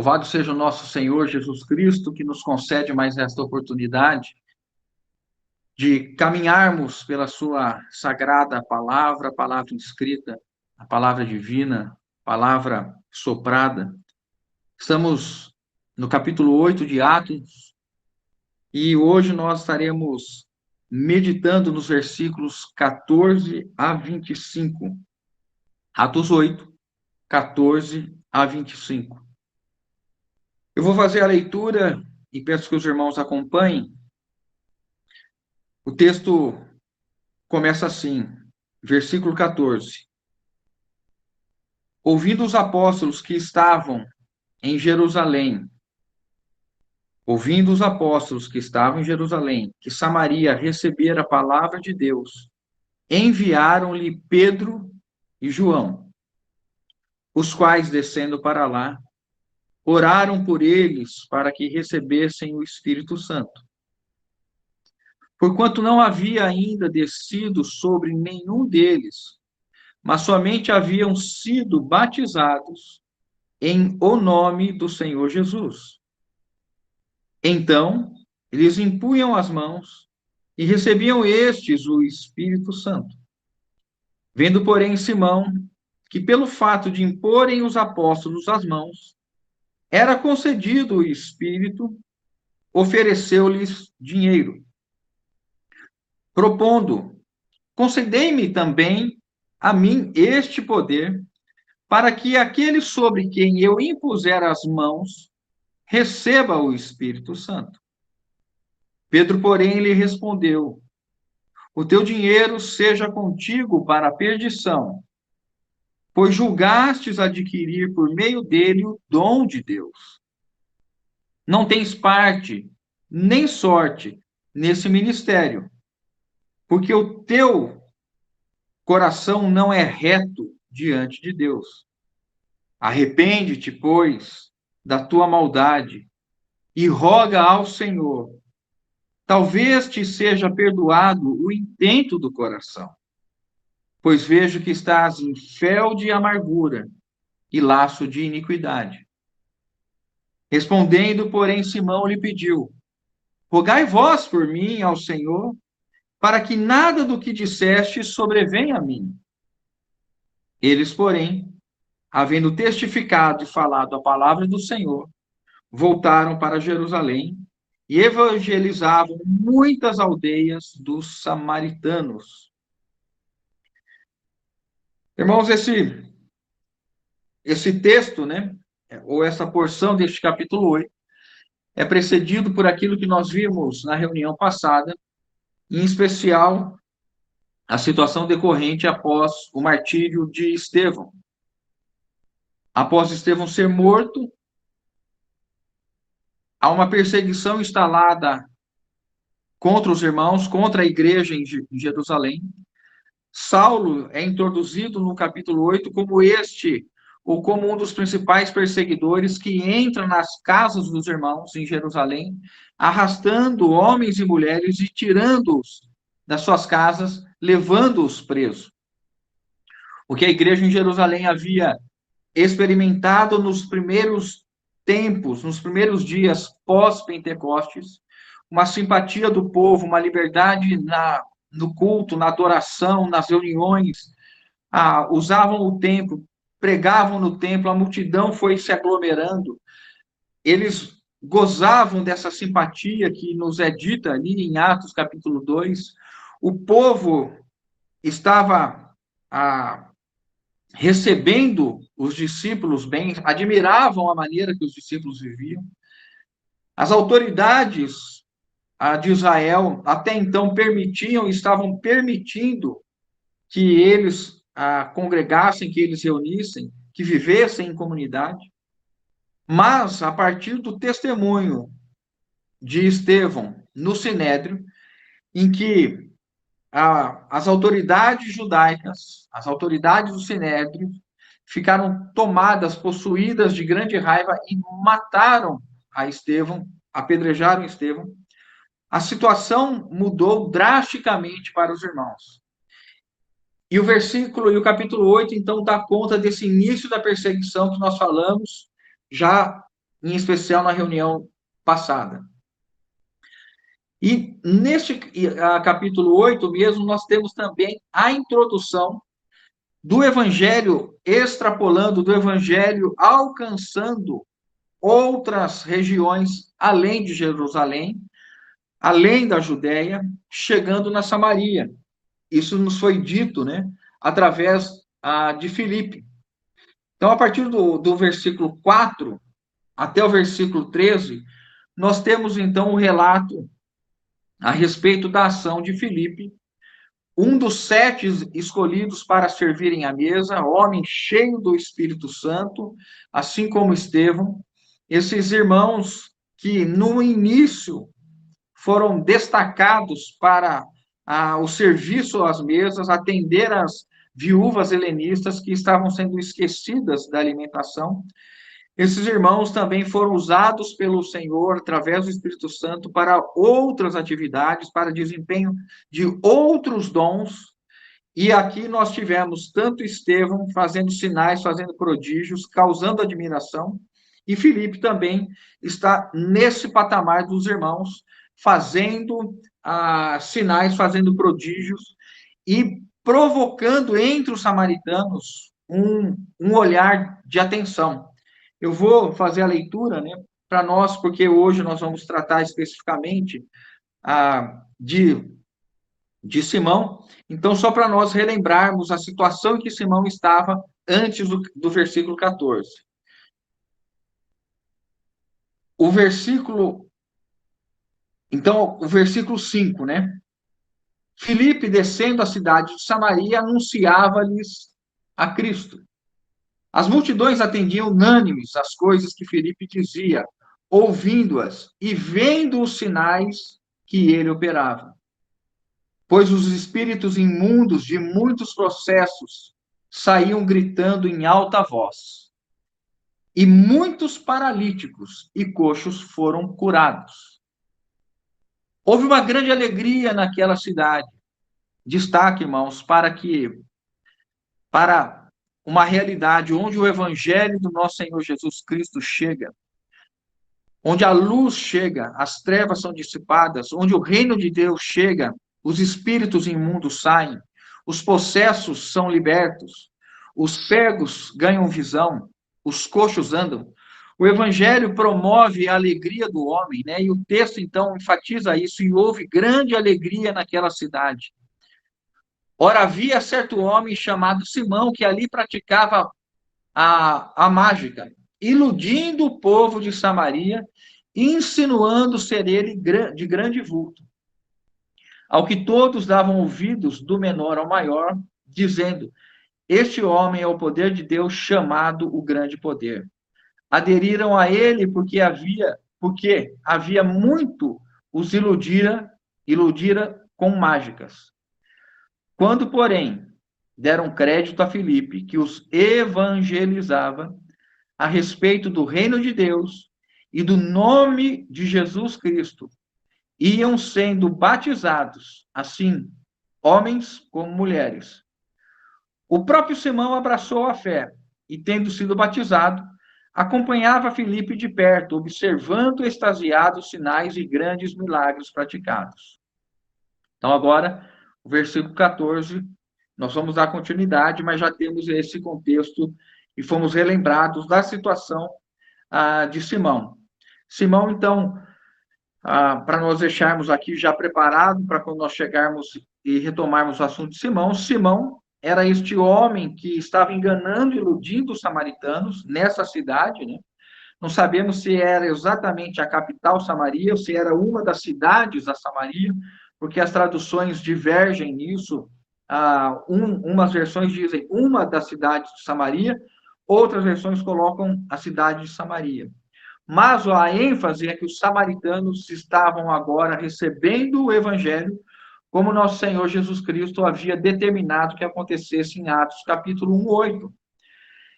Louvado seja o nosso Senhor Jesus Cristo, que nos concede mais esta oportunidade de caminharmos pela sua sagrada palavra, a palavra escrita, a palavra divina, a palavra soprada. Estamos no capítulo 8 de Atos e hoje nós estaremos meditando nos versículos 14 a 25. Atos 8, 14 a 25. Eu vou fazer a leitura e peço que os irmãos acompanhem. O texto começa assim, versículo 14. Ouvindo os apóstolos que estavam em Jerusalém, que Samaria recebera a palavra de Deus, enviaram-lhe Pedro e João, os quais, descendo para lá, oraram por eles para que recebessem o Espírito Santo. Porquanto não havia ainda descido sobre nenhum deles, mas somente haviam sido batizados em o nome do Senhor Jesus. Então, eles impunham as mãos e recebiam estes o Espírito Santo. Vendo, porém, Simão, que pelo fato de imporem os apóstolos as mãos, era concedido o Espírito, ofereceu-lhes dinheiro, propondo: concedei-me também a mim este poder, para que aquele sobre quem eu impuser as mãos receba o Espírito Santo. Pedro, porém, lhe respondeu: o teu dinheiro seja contigo para a perdição, pois julgastes adquirir por meio dele o dom de Deus. Não tens parte, nem sorte nesse ministério, porque o teu coração não é reto diante de Deus. Arrepende-te, pois, da tua maldade e roga ao Senhor. Talvez te seja perdoado o intento do coração, pois vejo que estás em fel de amargura e laço de iniquidade. Respondendo, porém, Simão lhe pediu: rogai vós por mim ao Senhor, para que nada do que disseste sobrevenha a mim. Eles, porém, havendo testificado e falado a palavra do Senhor, voltaram para Jerusalém e evangelizavam muitas aldeias dos samaritanos. Irmãos, esse texto, né, ou essa porção deste capítulo 8, é precedido por aquilo que nós vimos na reunião passada, em especial a situação decorrente após o martírio de Estevão. Após Estevão ser morto, há uma perseguição instalada contra os irmãos, contra a igreja em Jerusalém. Saulo é introduzido no capítulo 8 como ou como um dos principais perseguidores que entra nas casas dos irmãos em Jerusalém, arrastando homens e mulheres e tirando-os das suas casas, levando-os presos. O que a igreja em Jerusalém havia experimentado nos primeiros tempos, nos primeiros dias pós-Pentecostes, uma simpatia do povo, uma liberdade no culto, na adoração, nas reuniões, usavam o templo, pregavam no templo, a multidão foi se aglomerando, eles gozavam dessa simpatia que nos é dita ali em Atos capítulo 2, o povo estava recebendo os discípulos bem, admiravam a maneira que os discípulos viviam. As autoridades de Israel até então estavam permitindo que eles congregassem, que eles reunissem, que vivessem em comunidade. Mas, a partir do testemunho de Estevão no Sinédrio, em que as autoridades judaicas, as autoridades do Sinédrio, ficaram tomadas, possuídas de grande raiva e mataram a Estevão, apedrejaram Estevão, a situação mudou drasticamente para os irmãos. E o capítulo 8, então, dá conta desse início da perseguição que nós falamos já em especial na reunião passada. E neste capítulo 8 mesmo, nós temos também a introdução do Evangelho, extrapolando do Evangelho, alcançando outras regiões além de Jerusalém, além da Judéia, chegando na Samaria. Isso nos foi dito, né, através de Filipe. Então, a partir do versículo 4 até o versículo 13, nós temos então o relato a respeito da ação de Filipe, um dos 7 escolhidos para servirem à mesa, homem cheio do Espírito Santo, assim como Estevão. Esses irmãos que no início foram destacados para o serviço às mesas, atender as viúvas helenistas que estavam sendo esquecidas da alimentação. Esses irmãos também foram usados pelo Senhor, através do Espírito Santo, para outras atividades, para desempenho de outros dons. E aqui nós tivemos tanto Estevão fazendo sinais, fazendo prodígios, causando admiração, e Filipe também está nesse patamar dos irmãos, fazendo sinais, fazendo prodígios e provocando entre os samaritanos um olhar de atenção. Eu vou fazer a leitura, né, para nós, porque hoje nós vamos tratar especificamente de Simão. Então, só para nós relembrarmos a situação em que Simão estava antes do versículo 14. Então, o versículo 5, né? Filipe, descendo a cidade de Samaria, anunciava-lhes a Cristo. As multidões atendiam unânimes às coisas que Filipe dizia, ouvindo-as e vendo os sinais que ele operava. Pois os espíritos imundos de muitos processos saíam gritando em alta voz. E muitos paralíticos e coxos foram curados. Houve uma grande alegria naquela cidade. Destaque, irmãos, para uma realidade onde o evangelho do nosso Senhor Jesus Cristo chega, onde a luz chega, as trevas são dissipadas, onde o reino de Deus chega, os espíritos imundos saem, os possessos são libertos, os cegos ganham visão, os coxos andam. O evangelho promove a alegria do homem, né? E o texto então enfatiza isso, e houve grande alegria naquela cidade. Ora, havia certo homem chamado Simão, que ali praticava a mágica, iludindo o povo de Samaria, insinuando ser ele de grande vulto. Ao que todos davam ouvidos, do menor ao maior, dizendo: este homem é o poder de Deus, chamado o grande poder. Aderiram a ele porque havia muito os iludira com mágicas. Quando, porém, deram crédito a Filipe, que os evangelizava a respeito do reino de Deus e do nome de Jesus Cristo, iam sendo batizados, assim, homens como mulheres. O próprio Simão abraçou a fé e, tendo sido batizado, acompanhava Filipe de perto, observando extasiados sinais e grandes milagres praticados. Então, agora, o versículo 14, nós vamos dar continuidade, mas já temos esse contexto e fomos relembrados da situação de Simão. Simão, então, para nós deixarmos aqui já preparado para quando nós chegarmos e retomarmos o assunto de Simão, Simão era este homem que estava enganando e iludindo os samaritanos nessa cidade, né? Não sabemos se era exatamente a capital Samaria ou se era uma das cidades da Samaria, porque as traduções divergem nisso. Umas versões dizem uma das cidades de Samaria, outras versões colocam a cidade de Samaria. Mas a ênfase é que os samaritanos estavam agora recebendo o evangelho, como nosso Senhor Jesus Cristo havia determinado que acontecesse em Atos capítulo 1:8.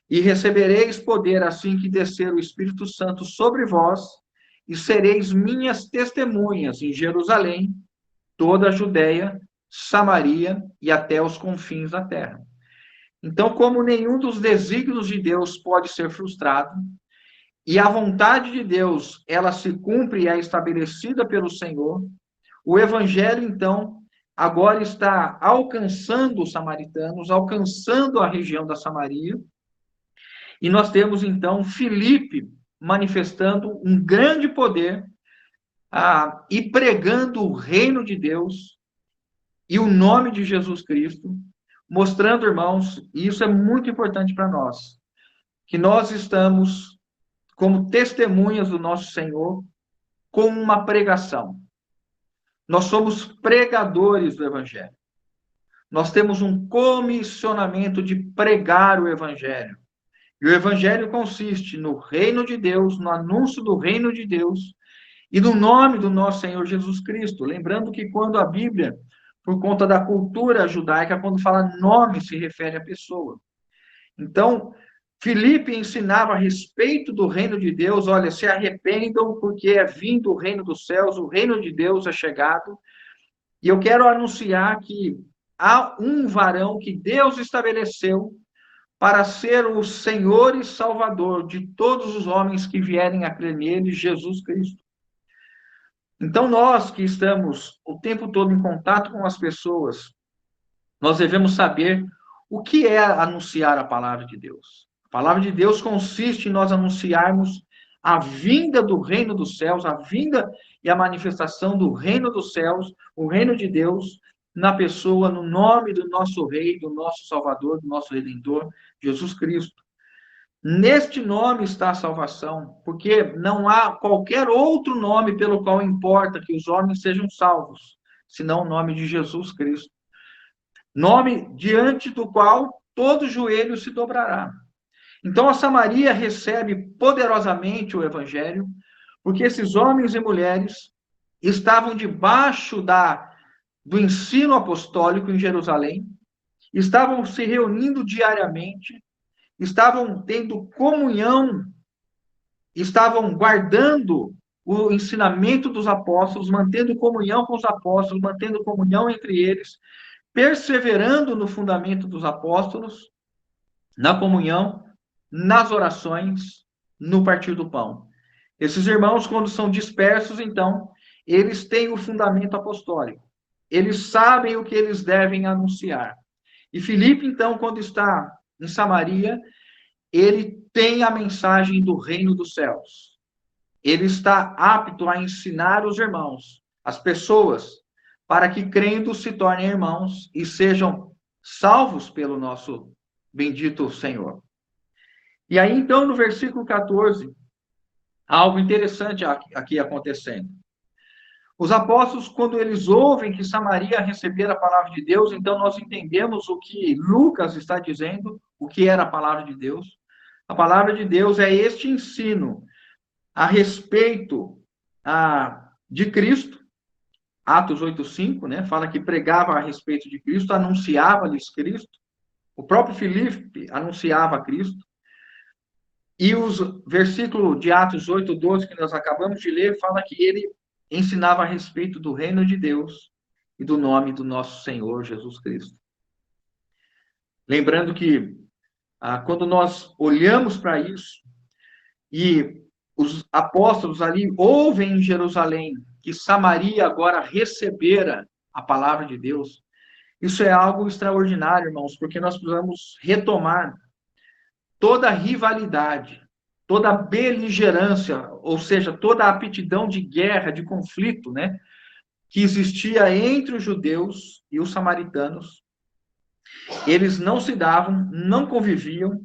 E recebereis poder assim que descer o Espírito Santo sobre vós, e sereis minhas testemunhas em Jerusalém, toda a Judéia, Samaria e até os confins da terra. Então, como nenhum dos desígnios de Deus pode ser frustrado, e a vontade de Deus, ela se cumpre e é estabelecida pelo Senhor, o evangelho, então, agora está alcançando os samaritanos, alcançando a região da Samaria, e nós temos, então, Filipe manifestando um grande poder e pregando o reino de Deus e o nome de Jesus Cristo, mostrando, irmãos, e isso é muito importante para nós, que nós estamos como testemunhas do nosso Senhor com uma pregação. Nós somos pregadores do Evangelho. Nós temos um comissionamento de pregar o Evangelho. E o Evangelho consiste no reino de Deus, no anúncio do reino de Deus e no nome do nosso Senhor Jesus Cristo. Lembrando que quando a Bíblia, por conta da cultura judaica, quando fala nome, se refere à pessoa. Então, Filipe ensinava a respeito do reino de Deus, olha, se arrependam, porque é vindo o reino dos céus, o reino de Deus é chegado. E eu quero anunciar que há um varão que Deus estabeleceu para ser o Senhor e Salvador de todos os homens que vierem a crer nele, Jesus Cristo. Então, nós que estamos o tempo todo em contato com as pessoas, nós devemos saber o que é anunciar a palavra de Deus. A palavra de Deus consiste em nós anunciarmos a vinda do reino dos céus, a vinda e a manifestação do reino dos céus, o reino de Deus, na pessoa, no nome do nosso Rei, do nosso Salvador, do nosso Redentor, Jesus Cristo. Neste nome está a salvação, porque não há qualquer outro nome pelo qual importa que os homens sejam salvos, senão o nome de Jesus Cristo. Nome diante do qual todo joelho se dobrará. Então a Samaria recebe poderosamente o evangelho, porque esses homens e mulheres estavam debaixo do ensino apostólico em Jerusalém, estavam se reunindo diariamente, estavam tendo comunhão, estavam guardando o ensinamento dos apóstolos, mantendo comunhão com os apóstolos, mantendo comunhão entre eles, perseverando no fundamento dos apóstolos, na comunhão, nas orações, no partir do pão. Esses irmãos, quando são dispersos, então, eles têm o fundamento apostólico. Eles sabem o que eles devem anunciar. E Filipe, então, quando está em Samaria, ele tem a mensagem do reino dos céus. Ele está apto a ensinar os irmãos, as pessoas, para que crendo se tornem irmãos e sejam salvos pelo nosso bendito Senhor. E aí, então, no versículo 14, algo interessante aqui acontecendo. Os apóstolos, quando eles ouvem que Samaria recebera a palavra de Deus, então nós entendemos o que Lucas está dizendo, o que era a palavra de Deus. A palavra de Deus é este ensino a respeito de Cristo, Atos 8:5, né? Fala que pregava a respeito de Cristo, anunciava-lhes Cristo. O próprio Filipe anunciava Cristo. E os versículos de Atos 8:12 que nós acabamos de ler, fala que ele ensinava a respeito do reino de Deus e do nome do nosso Senhor Jesus Cristo. Lembrando que quando nós olhamos para isso e os apóstolos ali ouvem em Jerusalém que Samaria agora recebera a palavra de Deus, isso é algo extraordinário, irmãos, porque nós precisamos retomar toda a rivalidade, toda a beligerância, ou seja, toda a aptidão de guerra, de conflito, né, que existia entre os judeus e os samaritanos. Eles não se davam, não conviviam.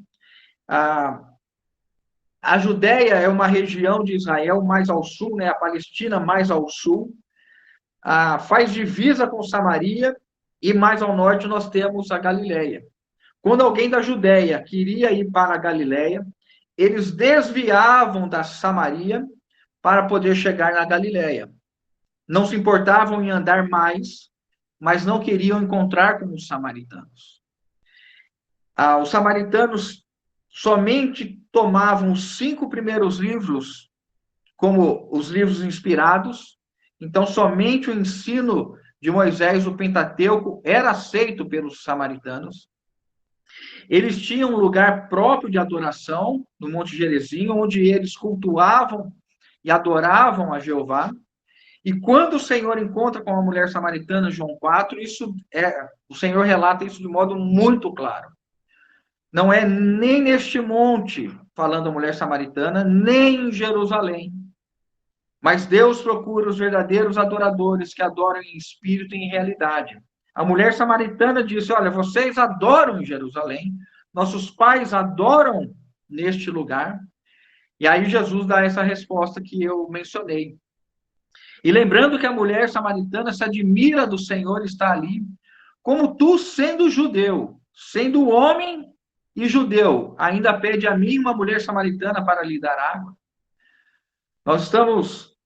A Judéia é uma região de Israel mais ao sul, né, a Palestina mais ao sul, faz divisa com Samaria, e mais ao norte nós temos a Galileia. Quando alguém da Judéia queria ir para a Galileia, eles desviavam da Samaria para poder chegar na Galileia. Não se importavam em andar mais, mas não queriam encontrar com os samaritanos. Os samaritanos somente tomavam os 5 primeiros livros como os livros inspirados, então somente o ensino de Moisés, o Pentateuco, era aceito pelos samaritanos. Eles tinham um lugar próprio de adoração, no Monte Gerizim, onde eles cultuavam e adoravam a Jeová. E quando o Senhor encontra com a mulher samaritana, João 4, o Senhor relata isso de modo muito claro. Não é nem neste monte, falando a mulher samaritana, nem em Jerusalém. Mas Deus procura os verdadeiros adoradores que adoram em espírito e em realidade. A mulher samaritana disse: olha, vocês adoram em Jerusalém, nossos pais adoram neste lugar. E aí Jesus dá essa resposta que eu mencionei. E lembrando que a mulher samaritana se admira do Senhor estar ali, como tu, sendo judeu, sendo homem e judeu, ainda pede a mim, uma mulher samaritana, para lhe dar água. Nós estamos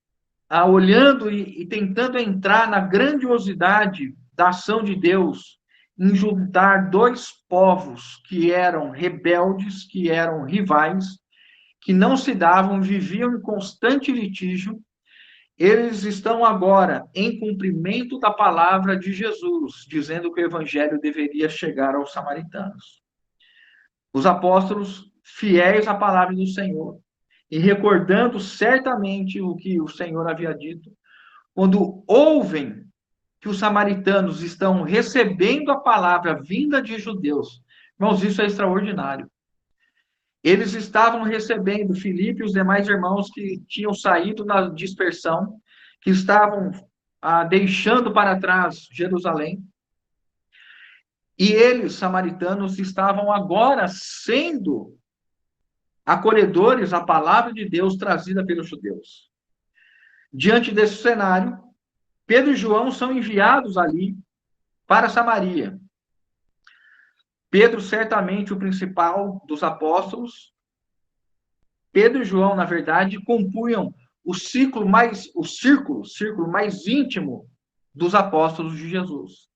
olhando e tentando entrar na grandiosidade da ação de Deus em juntar dois povos que eram rebeldes, que eram rivais, que não se davam, viviam em constante litígio. Eles estão agora em cumprimento da palavra de Jesus, dizendo que o evangelho deveria chegar aos samaritanos. Os apóstolos, fiéis à palavra do Senhor, e recordando certamente o que o Senhor havia dito, quando ouvem que os samaritanos estão recebendo a palavra vinda de judeus, irmãos, isso é extraordinário. Eles estavam recebendo Filipe e os demais irmãos que tinham saído na dispersão, que estavam deixando para trás Jerusalém. E eles, samaritanos, estavam agora sendo acolhedores à palavra de Deus trazida pelos judeus. Diante desse cenário, Pedro e João são enviados ali para Samaria. Pedro, certamente o principal dos apóstolos. Pedro e João, na verdade, compunham o círculo mais íntimo dos apóstolos de Jesus.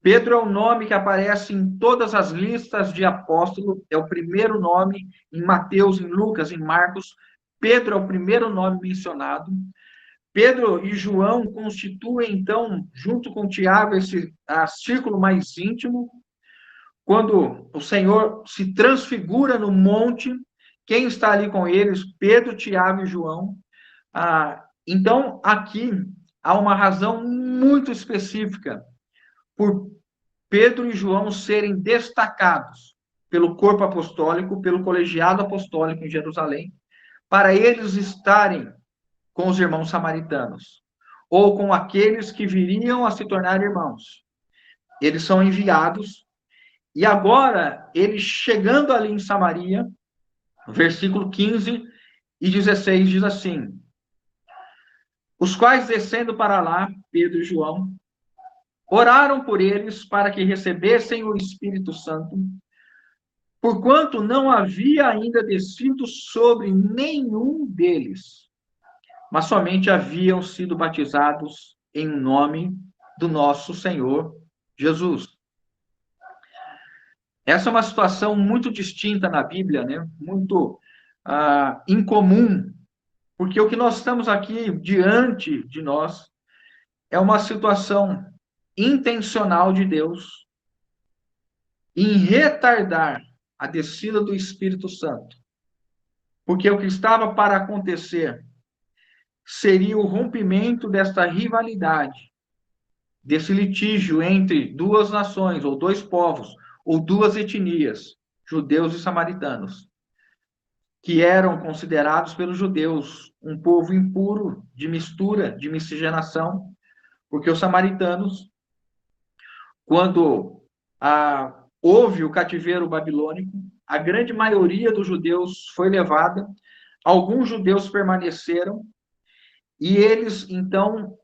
Pedro é o nome que aparece em todas as listas de apóstolo, é o primeiro nome em Mateus, em Lucas, em Marcos. Pedro é o primeiro nome mencionado. Pedro e João constituem, então, junto com Tiago, esse círculo mais íntimo. Quando o Senhor se transfigura no monte, quem está ali com eles? Pedro, Tiago e João. Então, aqui há uma razão muito específica por Pedro e João serem destacados pelo corpo apostólico, pelo colegiado apostólico em Jerusalém, para eles estarem com os irmãos samaritanos, ou com aqueles que viriam a se tornar irmãos. Eles são enviados, e agora, eles chegando ali em Samaria, versículo 15 e 16 diz assim: os quais, descendo para lá, Pedro e João, oraram por eles para que recebessem o Espírito Santo, porquanto não havia ainda descido sobre nenhum deles, mas somente haviam sido batizados em nome do nosso Senhor Jesus. Essa é uma situação muito distinta na Bíblia, né? Muito incomum, porque o que nós estamos aqui diante de nós é uma situação intencional de Deus em retardar a descida do Espírito Santo. Porque o que estava para acontecer seria o rompimento desta rivalidade, desse litígio entre duas nações, ou dois povos, ou duas etnias, judeus e samaritanos, que eram considerados pelos judeus um povo impuro, de mistura, de miscigenação, porque os samaritanos, quando houve o cativeiro babilônico, a grande maioria dos judeus foi levada, alguns judeus permaneceram, e eles, então,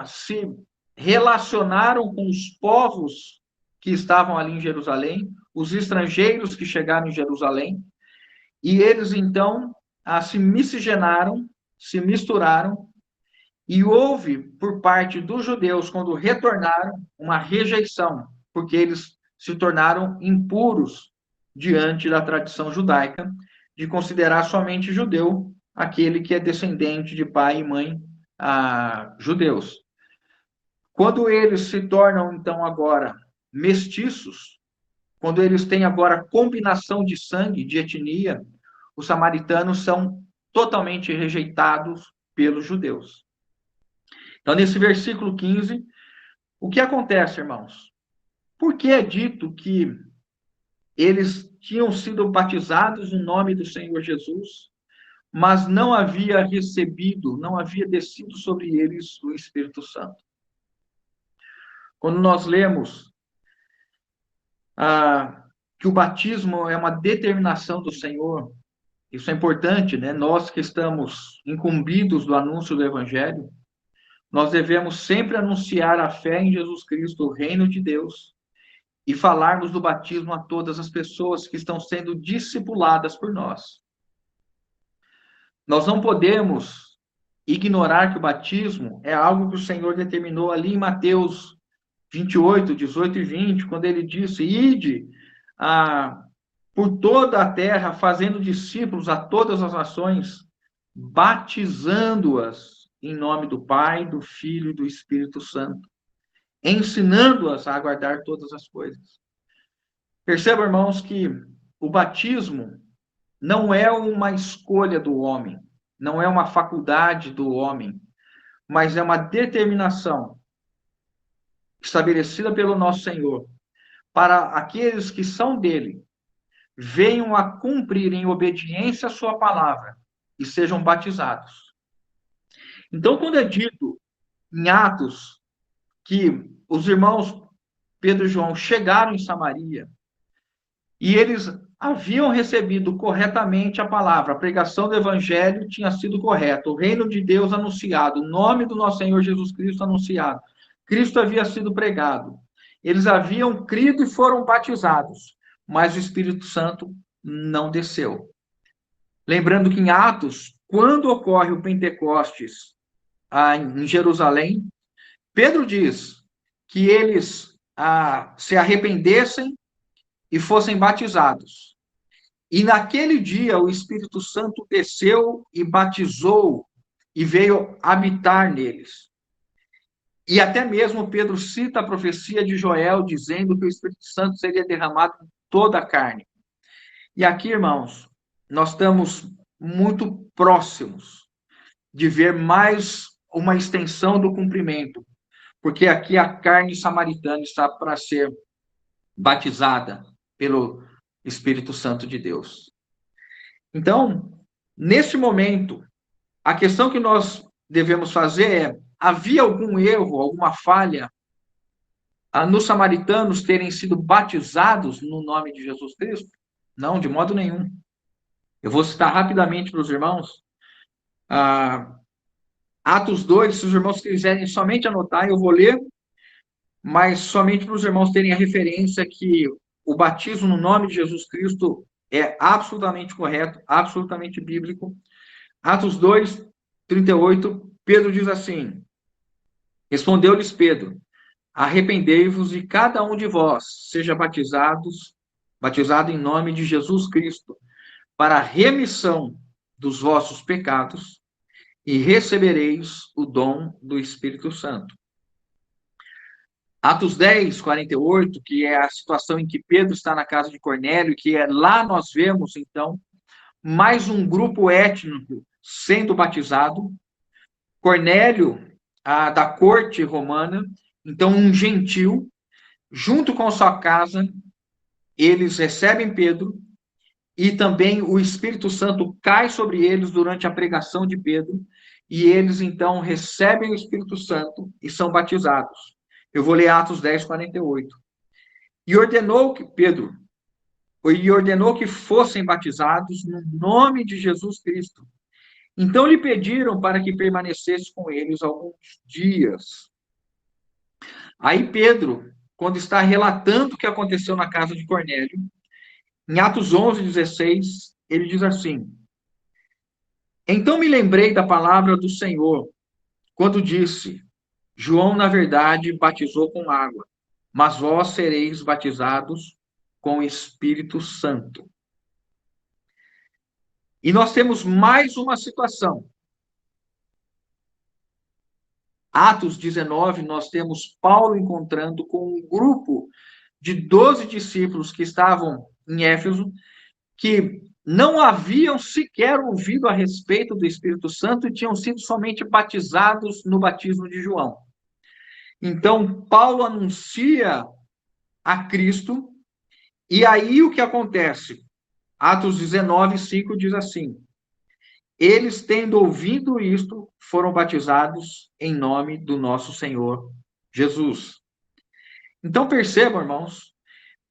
se relacionaram com os povos que estavam ali em Jerusalém, os estrangeiros que chegaram em Jerusalém, e eles, então, se miscigenaram, se misturaram, e houve, por parte dos judeus, quando retornaram, uma rejeição, porque eles se tornaram impuros diante da tradição judaica, de considerar somente judeu aquele que é descendente de pai e mãe judeus. Quando eles se tornam, então, agora mestiços, quando eles têm agora combinação de sangue, de etnia, os samaritanos são totalmente rejeitados pelos judeus. Então, nesse versículo 15, o que acontece, irmãos? Por que é dito que eles tinham sido batizados no nome do Senhor Jesus, mas não havia recebido, não havia descido sobre eles o Espírito Santo? Quando nós lemos que o batismo é uma determinação do Senhor, isso é importante, né? Nós que estamos incumbidos do anúncio do Evangelho, nós devemos sempre anunciar a fé em Jesus Cristo, o reino de Deus, e falarmos do batismo a todas as pessoas que estão sendo discipuladas por nós. Nós não podemos ignorar que o batismo é algo que o Senhor determinou ali em Mateus 28, 18 e 20, quando ele disse: ide por toda a terra, fazendo discípulos a todas as nações, batizando-as em nome do Pai, do Filho e do Espírito Santo, ensinando-as a guardar todas as coisas. Percebam, irmãos, que o batismo não é uma escolha do homem, não é uma faculdade do homem, mas é uma determinação estabelecida pelo nosso Senhor para aqueles que são dele, venham a cumprir em obediência a sua palavra e sejam batizados. Então, quando é dito em Atos que os irmãos Pedro e João chegaram em Samaria e eles haviam recebido corretamente a palavra, a pregação do evangelho tinha sido correta, o reino de Deus anunciado, o nome do nosso Senhor Jesus Cristo anunciado, Cristo havia sido pregado, eles haviam crido e foram batizados, mas o Espírito Santo não desceu. Lembrando que em Atos, quando ocorre o Pentecostes em Jerusalém, Pedro diz que eles se arrependessem e fossem batizados. E naquele dia o Espírito Santo desceu e batizou e veio habitar neles. E até mesmo Pedro cita a profecia de Joel, dizendo que o Espírito Santo seria derramado em toda a carne. E aqui, irmãos, nós estamos muito próximos de ver mais uma extensão do cumprimento, porque aqui a carne samaritana está para ser batizada pelo Espírito Santo de Deus. Então, nesse momento, a questão que nós devemos fazer é: havia algum erro, alguma falha nos samaritanos terem sido batizados no nome de Jesus Cristo? Não, de modo nenhum. Eu vou citar rapidamente para os irmãos. Atos 2, se os irmãos quiserem somente anotar, eu vou ler, mas somente para os irmãos terem a referência que o batismo no nome de Jesus Cristo é absolutamente correto, absolutamente bíblico. Atos 2, 38, Pedro diz assim: respondeu-lhes Pedro: arrependei-vos e cada um de vós seja batizado em nome de Jesus Cristo, para a remissão dos vossos pecados, e recebereis o dom do Espírito Santo. Atos 10, 48, que é a situação em que Pedro está na casa de Cornélio, que é lá nós vemos, então, mais um grupo étnico sendo batizado. Cornélio, da corte romana, então um gentil, junto com sua casa, eles recebem Pedro, e também o Espírito Santo cai sobre eles durante a pregação de Pedro, e eles, então, recebem o Espírito Santo e são batizados. Eu vou ler Atos 10, 48. E ordenou que fossem batizados no nome de Jesus Cristo. Então lhe pediram para que permanecesse com eles alguns dias. Aí Pedro, quando está relatando o que aconteceu na casa de Cornélio, em Atos 11, 16, ele diz assim: então me lembrei da palavra do Senhor, quando disse: João, na verdade, batizou com água, mas vós sereis batizados com o Espírito Santo. E nós temos mais uma situação. Atos 19, nós temos Paulo encontrando com um grupo de 12 discípulos que estavam em Éfeso, que não haviam sequer ouvido a respeito do Espírito Santo e tinham sido somente batizados no batismo de João. Então, Paulo anuncia a Cristo, e aí o que acontece? Atos 19, 5 diz assim: eles, tendo ouvido isto, foram batizados em nome do nosso Senhor Jesus. Então, percebam, irmãos,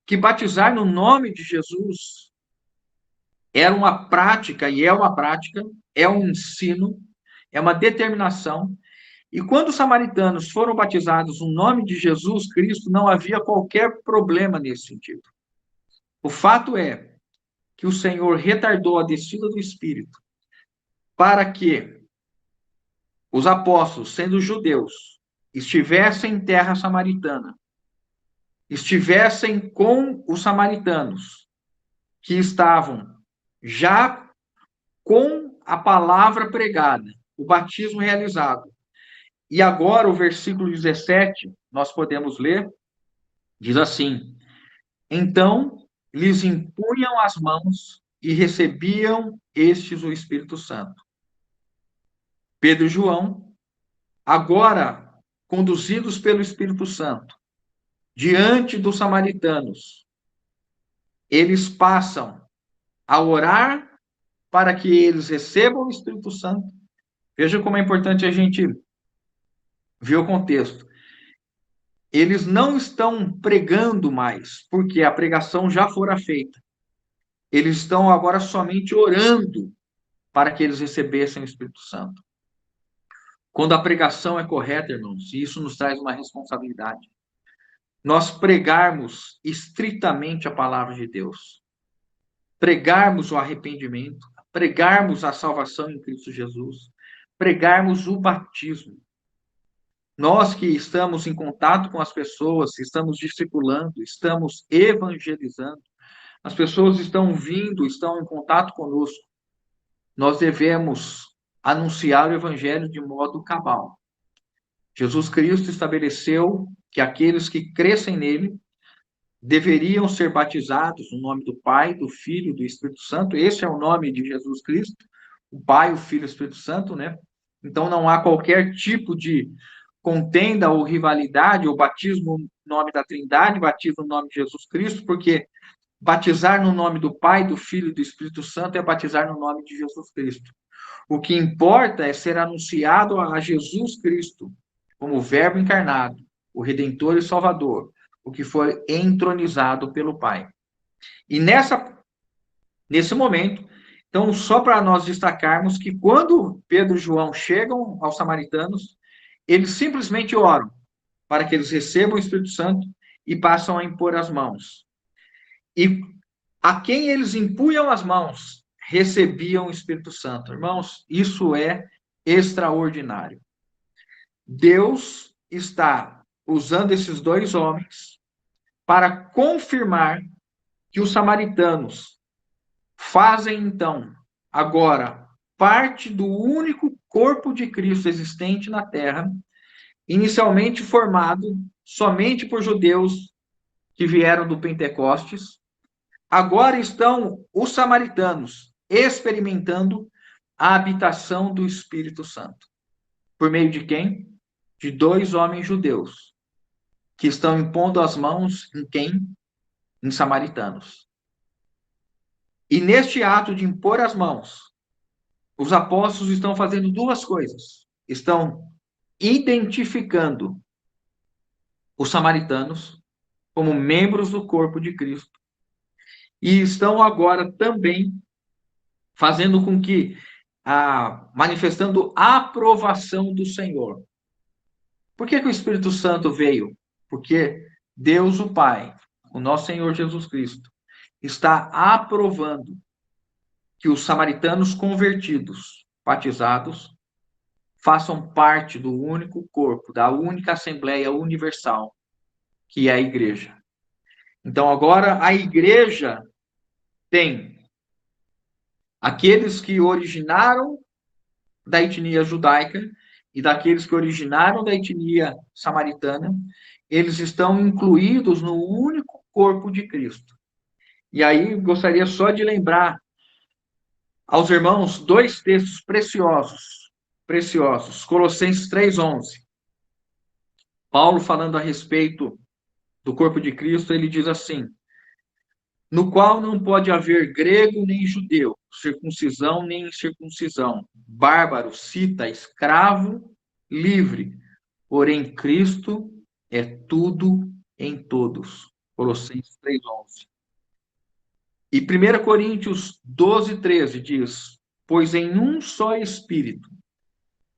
que batizar no nome de Jesus era uma prática, e é uma prática, é um ensino, é uma determinação. E quando os samaritanos foram batizados no nome de Jesus Cristo, não havia qualquer problema nesse sentido. O fato é que o Senhor retardou a descida do Espírito para que os apóstolos, sendo judeus, estivessem em terra samaritana, estivessem com os samaritanos, que estavam já com a palavra pregada, o batismo realizado. E agora o versículo 17, nós podemos ler, diz assim: então lhes impunham as mãos e recebiam estes o Espírito Santo. Pedro e João, agora conduzidos pelo Espírito Santo, diante dos samaritanos, eles passam a orar para que eles recebam o Espírito Santo. Veja como é importante a gente ver o contexto. Eles não estão pregando mais, porque a pregação já fora feita. Eles estão agora somente orando para que eles recebessem o Espírito Santo. Quando a pregação é correta, irmãos, e isso nos traz uma responsabilidade, nós pregarmos estritamente a palavra de Deus, pregarmos o arrependimento, pregarmos a salvação em Cristo Jesus, pregarmos o batismo. Nós que estamos em contato com as pessoas, estamos discipulando, estamos evangelizando, as pessoas estão vindo, estão em contato conosco, nós devemos anunciar o evangelho de modo cabal. Jesus Cristo estabeleceu que aqueles que crescem nele deveriam ser batizados no nome do Pai, do Filho e do Espírito Santo. Esse é o nome de Jesus Cristo, o Pai, o Filho e o Espírito Santo, né? Então não há qualquer tipo de contenda ou rivalidade, ou batismo no nome da Trindade, batismo no nome de Jesus Cristo, porque batizar no nome do Pai, do Filho e do Espírito Santo é batizar no nome de Jesus Cristo. O que importa é ser anunciado a Jesus Cristo como o Verbo encarnado, o Redentor e Salvador, o que foi entronizado pelo Pai. E nesse momento, então, só para nós destacarmos que quando Pedro e João chegam aos samaritanos, eles simplesmente oram para que eles recebam o Espírito Santo e passam a impor as mãos. E a quem eles impunham as mãos, recebiam o Espírito Santo. Irmãos, isso é extraordinário. Deus está usando esses dois homens para confirmar que os samaritanos fazem, então, agora, parte do único corpo de Cristo existente na Terra, inicialmente formado somente por judeus que vieram do Pentecostes. Agora estão os samaritanos experimentando a habitação do Espírito Santo. Por meio de quem? De dois homens judeus, que estão impondo as mãos em quem? Em samaritanos. E neste ato de impor as mãos, os apóstolos estão fazendo duas coisas. Estão identificando os samaritanos como membros do corpo de Cristo. E estão agora também fazendo com que, manifestando a aprovação do Senhor. Por que o Espírito Santo veio? Porque Deus, o Pai, o nosso Senhor Jesus Cristo, está aprovando que os samaritanos convertidos, batizados, façam parte do único corpo, da única Assembleia Universal, que é a igreja. Então, agora, a igreja tem aqueles que originaram da etnia judaica e daqueles que originaram da etnia samaritana, eles estão incluídos no único corpo de Cristo. E aí, gostaria só de lembrar aos irmãos dois textos preciosos. Colossenses 3:11. Paulo, falando a respeito do corpo de Cristo, ele diz assim: no qual não pode haver grego nem judeu, circuncisão nem incircuncisão, bárbaro, cita, escravo, livre, porém Cristo é tudo em todos. Colossenses 3:11. E 1 Coríntios 12:13 diz: pois em um só Espírito,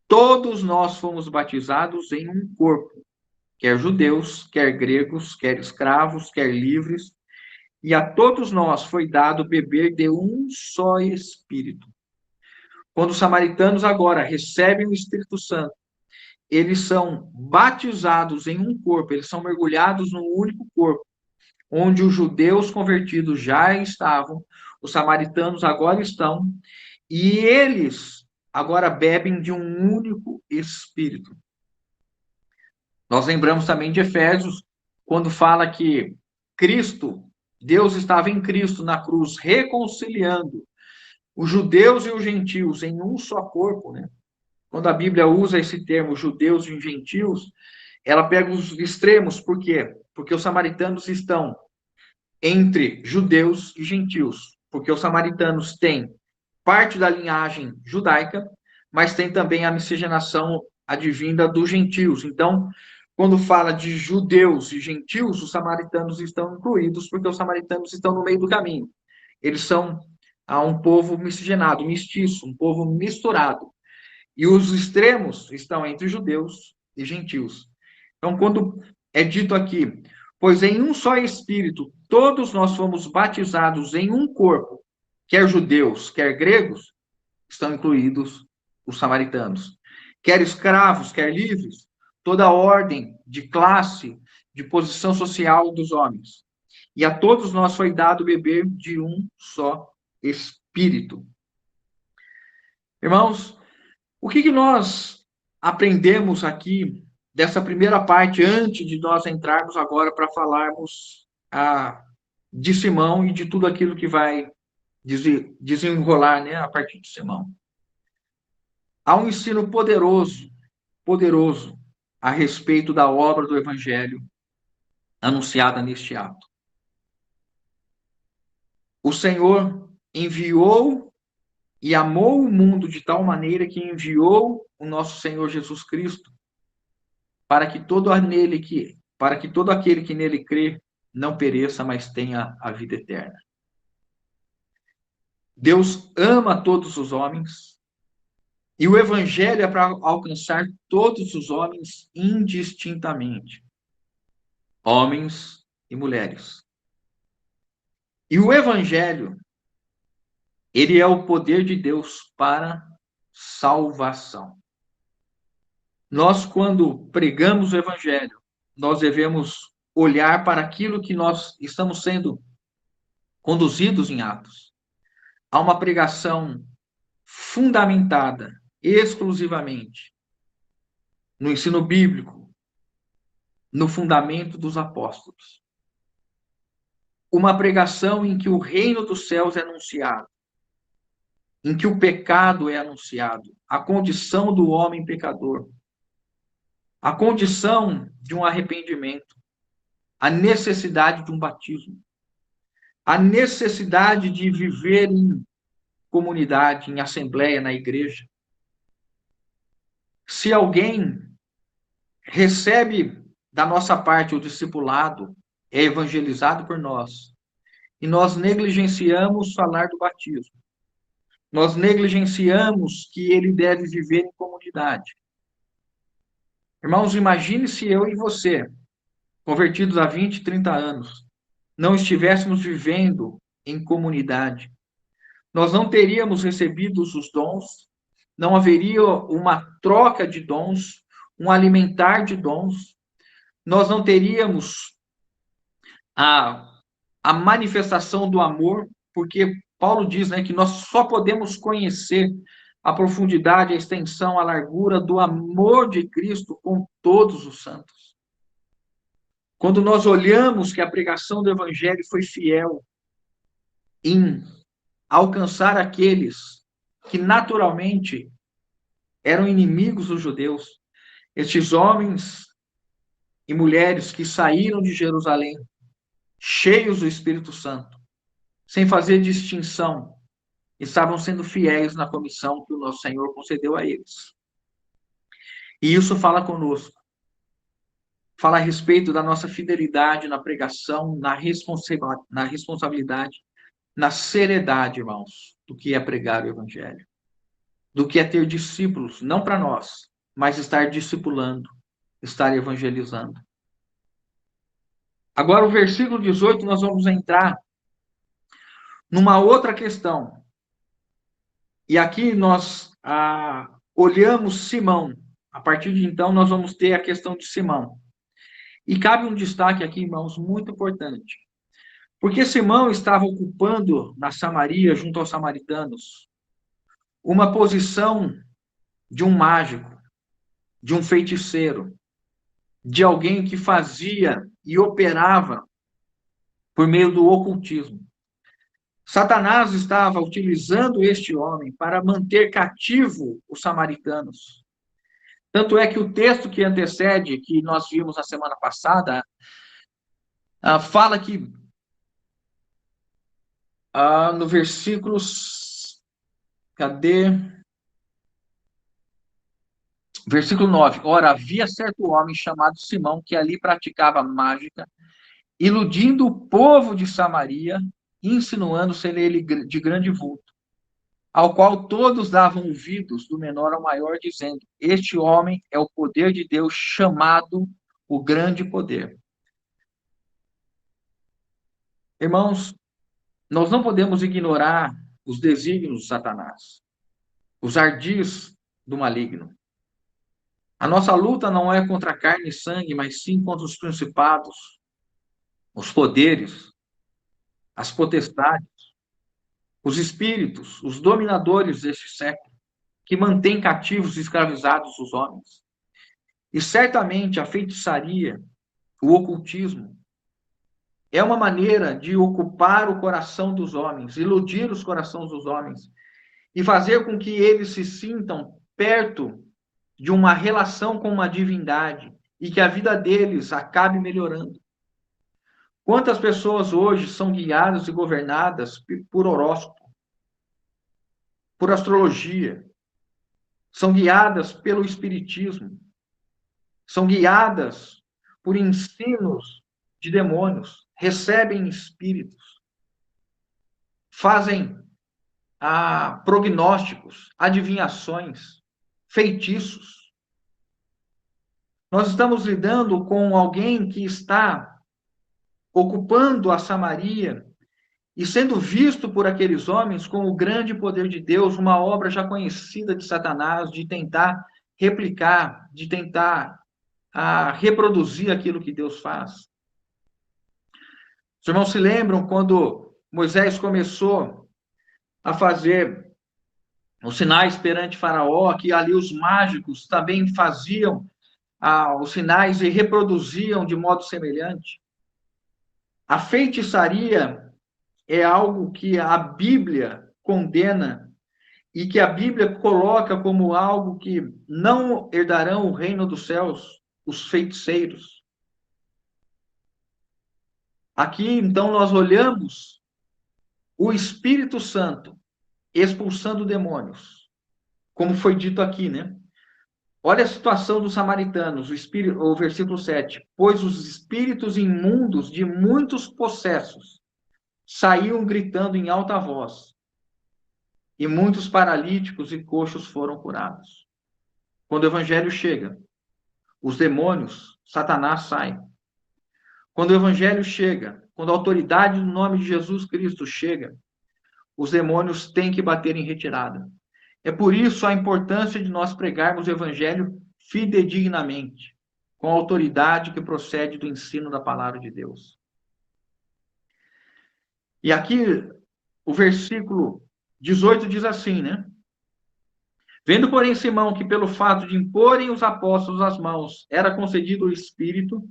todos nós fomos batizados em um corpo, quer judeus, quer gregos, quer escravos, quer livres, e a todos nós foi dado beber de um só Espírito. Quando os samaritanos agora recebem o Espírito Santo, eles são batizados em um corpo, eles são mergulhados num único corpo, onde os judeus convertidos já estavam, os samaritanos agora estão, e eles agora bebem de um único Espírito. Nós lembramos também de Efésios, quando fala que Cristo, Deus estava em Cristo na cruz, reconciliando os judeus e os gentios em um só corpo, né? Quando a Bíblia usa esse termo, judeus e gentios, ela pega os extremos, por quê? Porque os samaritanos estão entre judeus e gentios, porque os samaritanos têm parte da linhagem judaica, mas tem também a miscigenação advinda dos gentios. Então, quando fala de judeus e gentios, os samaritanos estão incluídos, porque os samaritanos estão no meio do caminho. Eles são um povo miscigenado, mestiço, um povo misturado. E os extremos estão entre judeus e gentios. Então, quando é dito aqui, pois em um só Espírito, todos nós fomos batizados em um corpo, quer judeus, quer gregos, estão incluídos os samaritanos. Quer escravos, quer livres, toda a ordem de classe, de posição social dos homens. E a todos nós foi dado beber de um só Espírito. Irmãos, o que nós aprendemos aqui dessa primeira parte, antes de nós entrarmos agora para falarmos de Simão e de tudo aquilo que vai desenrolar, né, a partir de Simão? Há um ensino poderoso a respeito da obra do Evangelho anunciada neste ato. O Senhor enviou e amou o mundo de tal maneira que enviou o nosso Senhor Jesus Cristo para que todo aquele que nele crê não pereça, mas tenha a vida eterna. Deus ama todos os homens e o Evangelho é para alcançar todos os homens indistintamente, homens e mulheres. E o Evangelho, ele é o poder de Deus para salvação. Nós, quando pregamos o Evangelho, nós devemos olhar para aquilo que nós estamos sendo conduzidos em Atos. Há uma pregação fundamentada exclusivamente no ensino bíblico, no fundamento dos apóstolos. Uma pregação em que o reino dos céus é anunciado, em que o pecado é anunciado, a condição do homem pecador, a condição de um arrependimento, a necessidade de um batismo, a necessidade de viver em comunidade, em assembleia, na igreja. Se alguém recebe da nossa parte o discipulado, é evangelizado por nós, e nós negligenciamos falar do batismo, nós negligenciamos que ele deve viver em comunidade. Irmãos, imagine se eu e você, convertidos há 20, 30 anos, não estivéssemos vivendo em comunidade. Nós não teríamos recebido os dons, não haveria uma troca de dons, um alimentar de dons, nós não teríamos a manifestação do amor, porque Paulo diz, né, que nós só podemos conhecer a profundidade, a extensão, a largura do amor de Cristo com todos os santos. Quando nós olhamos que a pregação do Evangelho foi fiel em alcançar aqueles que naturalmente eram inimigos dos judeus, estes homens e mulheres que saíram de Jerusalém cheios do Espírito Santo, sem fazer distinção, estavam sendo fiéis na comissão que o nosso Senhor concedeu a eles. E isso fala conosco. Fala a respeito da nossa fidelidade na pregação, na responsabilidade, na seriedade, irmãos, do que é pregar o Evangelho. Do que é ter discípulos, não para nós, mas estar discipulando, estar evangelizando. Agora, o versículo 18, nós vamos entrar numa outra questão. E aqui nós olhamos Simão. A partir de então, nós vamos ter a questão de Simão. E cabe um destaque aqui, irmãos, muito importante. Porque Simão estava ocupando na Samaria, junto aos samaritanos, uma posição de um mágico, de um feiticeiro, de alguém que fazia e operava por meio do ocultismo. Satanás estava utilizando este homem para manter cativo os samaritanos. Tanto é que o texto que antecede, que nós vimos na semana passada, fala que no versículos. Cadê? Versículo 9. Ora, havia certo homem chamado Simão que ali praticava mágica, iludindo o povo de Samaria, insinuando ser ele de grande vulto, ao qual todos davam ouvidos, do menor ao maior, dizendo: este homem é o poder de Deus, chamado o grande poder. Irmãos, nós não podemos ignorar os desígnios de Satanás, os ardis do maligno. A nossa luta não é contra carne e sangue, mas sim contra os principados, os poderes, as potestades, os espíritos, os dominadores deste século, que mantêm cativos e escravizados os homens. E certamente a feitiçaria, o ocultismo, é uma maneira de ocupar o coração dos homens, iludir os corações dos homens e fazer com que eles se sintam perto de uma relação com uma divindade e que a vida deles acabe melhorando. Quantas pessoas hoje são guiadas e governadas por horóscopo, por astrologia, são guiadas pelo espiritismo, são guiadas por ensinos de demônios, recebem espíritos, fazem prognósticos, adivinhações, feitiços. Nós estamos lidando com alguém que está ocupando a Samaria e sendo visto por aqueles homens com o grande poder de Deus, uma obra já conhecida de Satanás, de tentar replicar, de tentar reproduzir aquilo que Deus faz. Os irmãos se lembram quando Moisés começou a fazer os sinais perante Faraó, que ali os mágicos também faziam os sinais e reproduziam de modo semelhante. A feitiçaria é algo que a Bíblia condena e que a Bíblia coloca como algo que não herdarão o reino dos céus, os feiticeiros. Aqui, então, nós olhamos o Espírito Santo expulsando demônios, como foi dito aqui, né? Olha a situação dos samaritanos, o versículo 7. Pois os espíritos imundos de muitos possessos saíam gritando em alta voz, e muitos paralíticos e coxos foram curados. Quando o evangelho chega, os demônios, Satanás sai. Quando o evangelho chega, quando a autoridade do nome de Jesus Cristo chega, os demônios têm que bater em retirada. É por isso a importância de nós pregarmos o evangelho fidedignamente, com a autoridade que procede do ensino da palavra de Deus. E aqui o versículo 18 diz assim, né? Vendo, porém, Simão que pelo fato de imporem os apóstolos as mãos era concedido o Espírito,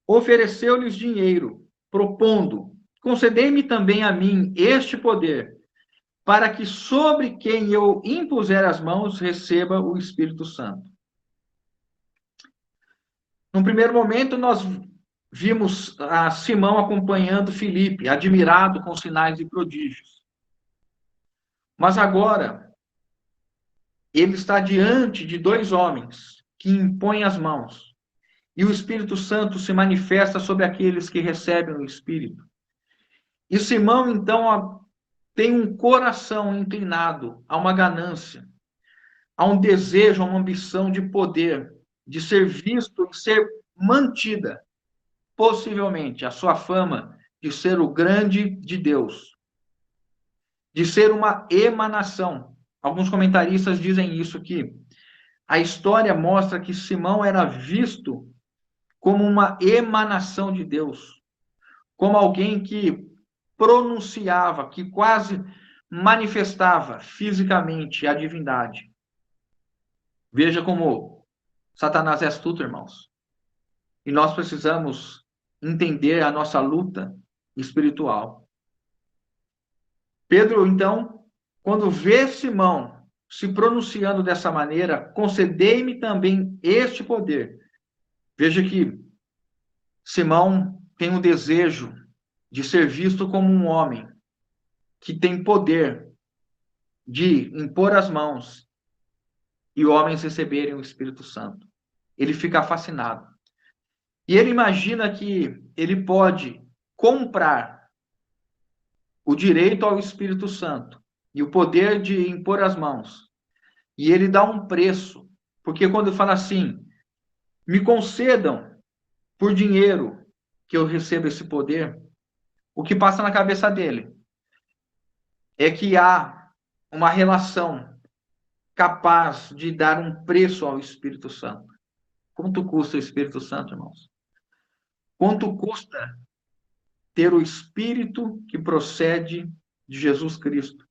ofereceu-lhes dinheiro, propondo: concedei-me também a mim este poder, para que sobre quem eu impuser as mãos receba o Espírito Santo. Num primeiro momento, nós vimos a Simão acompanhando Filipe, admirado com sinais e prodígios. Mas agora, ele está diante de dois homens que impõem as mãos, e o Espírito Santo se manifesta sobre aqueles que recebem o Espírito. E Simão, então, tem um coração inclinado a uma ganância, a um desejo, a uma ambição de poder, de ser visto e ser mantida, possivelmente, a sua fama de ser o grande de Deus, de ser uma emanação. Alguns comentaristas dizem isso, que a história mostra que Simão era visto como uma emanação de Deus, como alguém que pronunciava, que quase manifestava fisicamente a divindade. Veja como Satanás é astuto, irmãos. E nós precisamos entender a nossa luta espiritual. Pedro, então, quando vê Simão se pronunciando dessa maneira, concedei-me também este poder. Veja que Simão tem um desejo de ser visto como um homem que tem poder de impor as mãos e homens receberem o Espírito Santo. Ele fica fascinado. E ele imagina que ele pode comprar o direito ao Espírito Santo e o poder de impor as mãos. E ele dá um preço, porque quando ele fala assim, me concedam por dinheiro que eu receba esse poder, o que passa na cabeça dele é que há uma relação capaz de dar um preço ao Espírito Santo. Quanto custa o Espírito Santo, irmãos? Quanto custa ter o Espírito que procede de Jesus Cristo?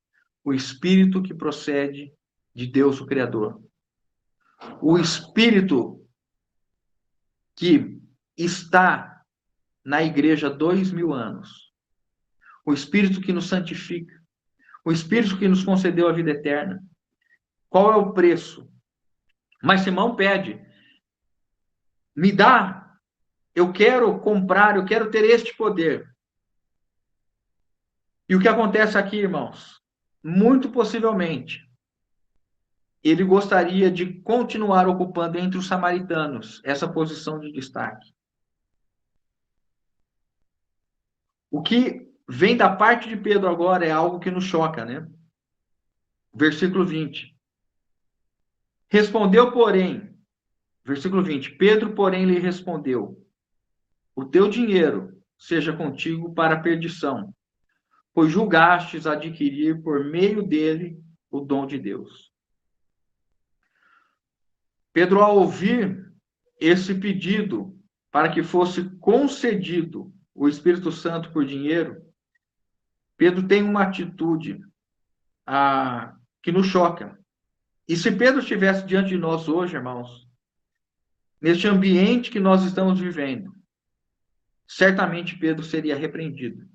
O Espírito que procede de Deus, o Criador. O Espírito que está na igreja há 2000 anos. O Espírito que nos santifica. O Espírito que nos concedeu a vida eterna. Qual é o preço? Mas Simão pede, me dá, eu quero comprar, eu quero ter este poder. E o que acontece aqui, irmãos? Muito possivelmente, ele gostaria de continuar ocupando entre os samaritanos essa posição de destaque. O que vem da parte de Pedro agora é algo que nos choca, né? Versículo 20. Respondeu, porém, versículo 20, Pedro, porém, lhe respondeu, o teu dinheiro seja contigo para a perdição, pois julgastes adquirir por meio dele o dom de Deus. Pedro, ao ouvir esse pedido para que fosse concedido o Espírito Santo por dinheiro, Pedro tem uma atitude que nos choca. E se Pedro estivesse diante de nós hoje, irmãos, neste ambiente que nós estamos vivendo, certamente Pedro seria repreendido.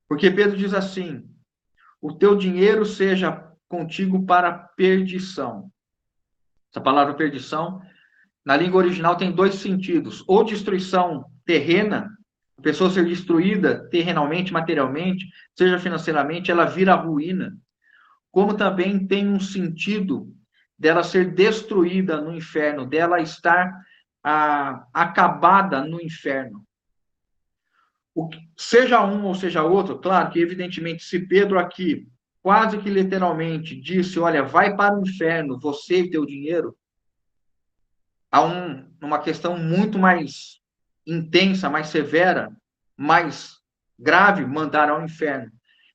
Porque Pedro diz assim, o teu dinheiro seja contigo para perdição. Essa palavra perdição, na língua original, tem dois sentidos. Ou destruição terrena, a pessoa ser destruída terrenalmente, materialmente, seja financeiramente, ela vira ruína. Como também tem um sentido dela ser destruída no inferno, dela estar acabada no inferno. Seja um ou seja outro, claro que, evidentemente, se Pedro aqui, quase que literalmente, disse, olha, vai para o inferno, você e teu dinheiro, há uma questão muito mais intensa, mais severa, mais grave, mandar ao inferno.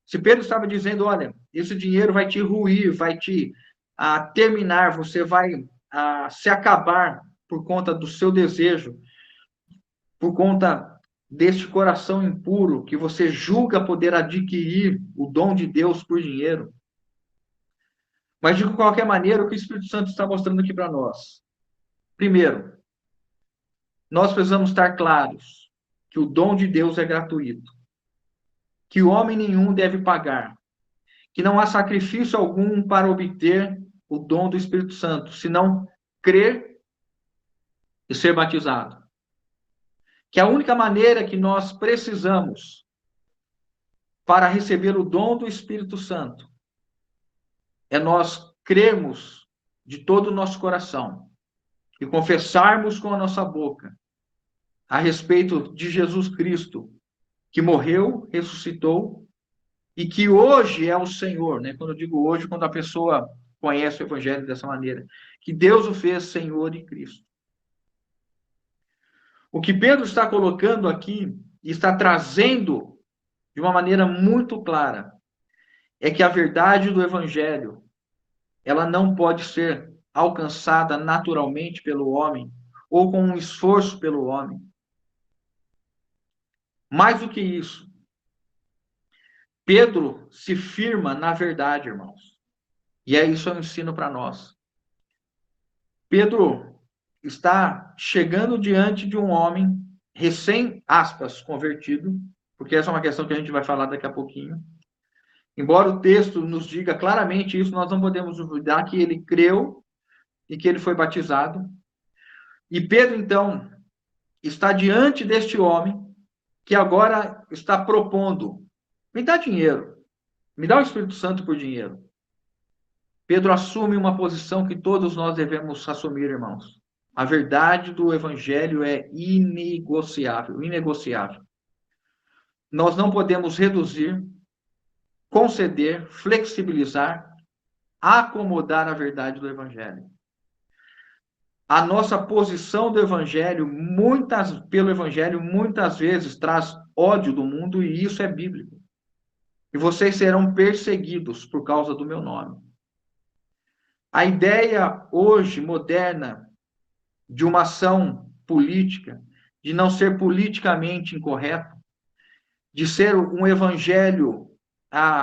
Se Pedro estava dizendo, olha, esse dinheiro vai te ruir, vai te terminar, você vai se acabar por conta do seu desejo, por conta deste coração impuro que você julga poder adquirir o dom de Deus por dinheiro. Mas, de qualquer maneira, o que o Espírito Santo está mostrando aqui para nós? Primeiro, nós precisamos estar claros que o dom de Deus é gratuito, que homem nenhum deve pagar, que não há sacrifício algum para obter o dom do Espírito Santo, senão crer e ser batizado. Que a única maneira que nós precisamos para receber o dom do Espírito Santo é nós crermos de todo o nosso coração e confessarmos com a nossa boca a respeito de Jesus Cristo, que morreu, ressuscitou e que hoje é o Senhor, né? Quando eu digo hoje, quando a pessoa conhece o Evangelho dessa maneira, que Deus o fez Senhor e Cristo. O que Pedro está colocando aqui, e está trazendo de uma maneira muito clara, é que a verdade do Evangelho, ela não pode ser alcançada naturalmente pelo homem, ou com um esforço pelo homem. Mais do que isso, Pedro se firma na verdade, irmãos. E é isso que eu ensino para nós. Pedro está chegando diante de um homem recém, aspas, convertido, porque essa é uma questão que a gente vai falar daqui a pouquinho. Embora o texto nos diga claramente isso, nós não podemos duvidar que ele creu e que ele foi batizado. E Pedro, então, está diante deste homem que agora está propondo: me dá dinheiro, me dá o Espírito Santo por dinheiro. Pedro assume uma posição que todos nós devemos assumir, irmãos. A verdade do Evangelho é inegociável, inegociável. Nós não podemos reduzir, conceder, flexibilizar, acomodar a verdade do Evangelho. A nossa posição do Evangelho, pelo Evangelho, muitas vezes traz ódio do mundo, e isso é bíblico. E vocês serão perseguidos por causa do meu nome. A ideia hoje, moderna, de uma ação política, de não ser politicamente incorreto, de ser um evangelho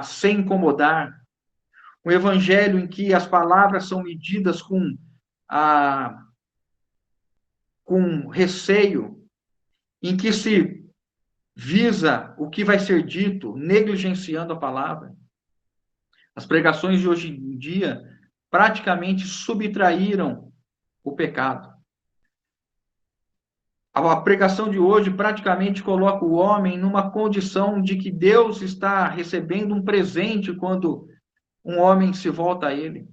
sem incomodar, um evangelho em que as palavras são medidas com receio, em que se visa o que vai ser dito, negligenciando a palavra. As pregações de hoje em dia praticamente subtraíram o pecado. A pregação de hoje praticamente coloca o homem numa condição de que Deus está recebendo um presente quando um homem se volta a ele.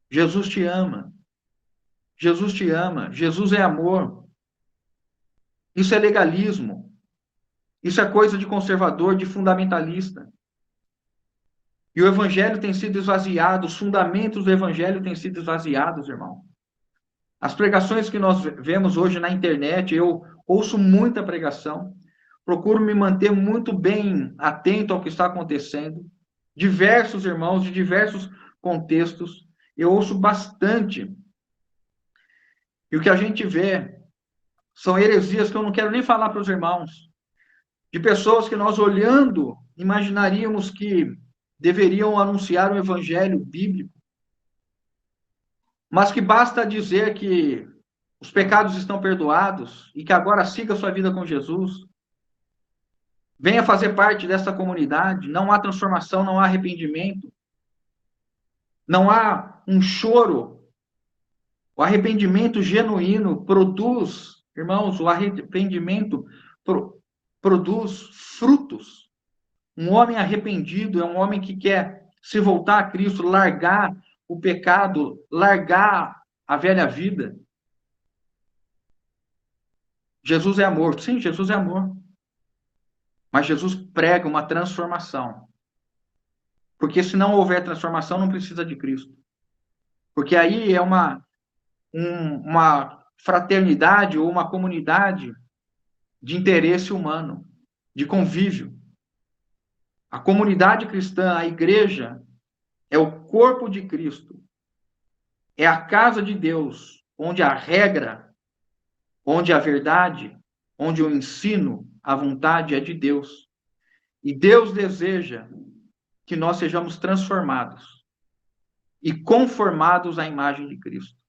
Jesus te ama. Jesus te ama. Jesus é amor. Isso é legalismo. Isso é coisa de conservador, de fundamentalista. E o evangelho tem sido esvaziado, os fundamentos do evangelho têm sido esvaziados, irmão. As pregações que nós vemos hoje na internet, eu ouço muita pregação, procuro me manter muito bem atento ao que está acontecendo. Diversos irmãos de diversos contextos, eu ouço bastante. E o que a gente vê são heresias que eu não quero nem falar para os irmãos, de pessoas que nós olhando imaginaríamos que deveriam anunciar o evangelho bíblico, mas que basta dizer que os pecados estão perdoados e que agora siga sua vida com Jesus. Venha fazer parte dessa comunidade. Não há transformação, não há arrependimento. Não há um choro. O arrependimento genuíno produz, irmãos, o arrependimento produz frutos. Um homem arrependido é um homem que quer se voltar a Cristo, largar o pecado, largar a velha vida. Jesus é amor. Sim, Jesus é amor. Mas Jesus prega uma transformação. Porque se não houver transformação, não precisa de Cristo. Porque aí é uma fraternidade ou uma comunidade de interesse humano, de convívio. A comunidade cristã, a igreja, é o corpo de Cristo. É a casa de Deus, onde a regra, onde a verdade, onde o ensino, a vontade é de Deus. E Deus deseja que nós sejamos transformados e conformados à imagem de Cristo.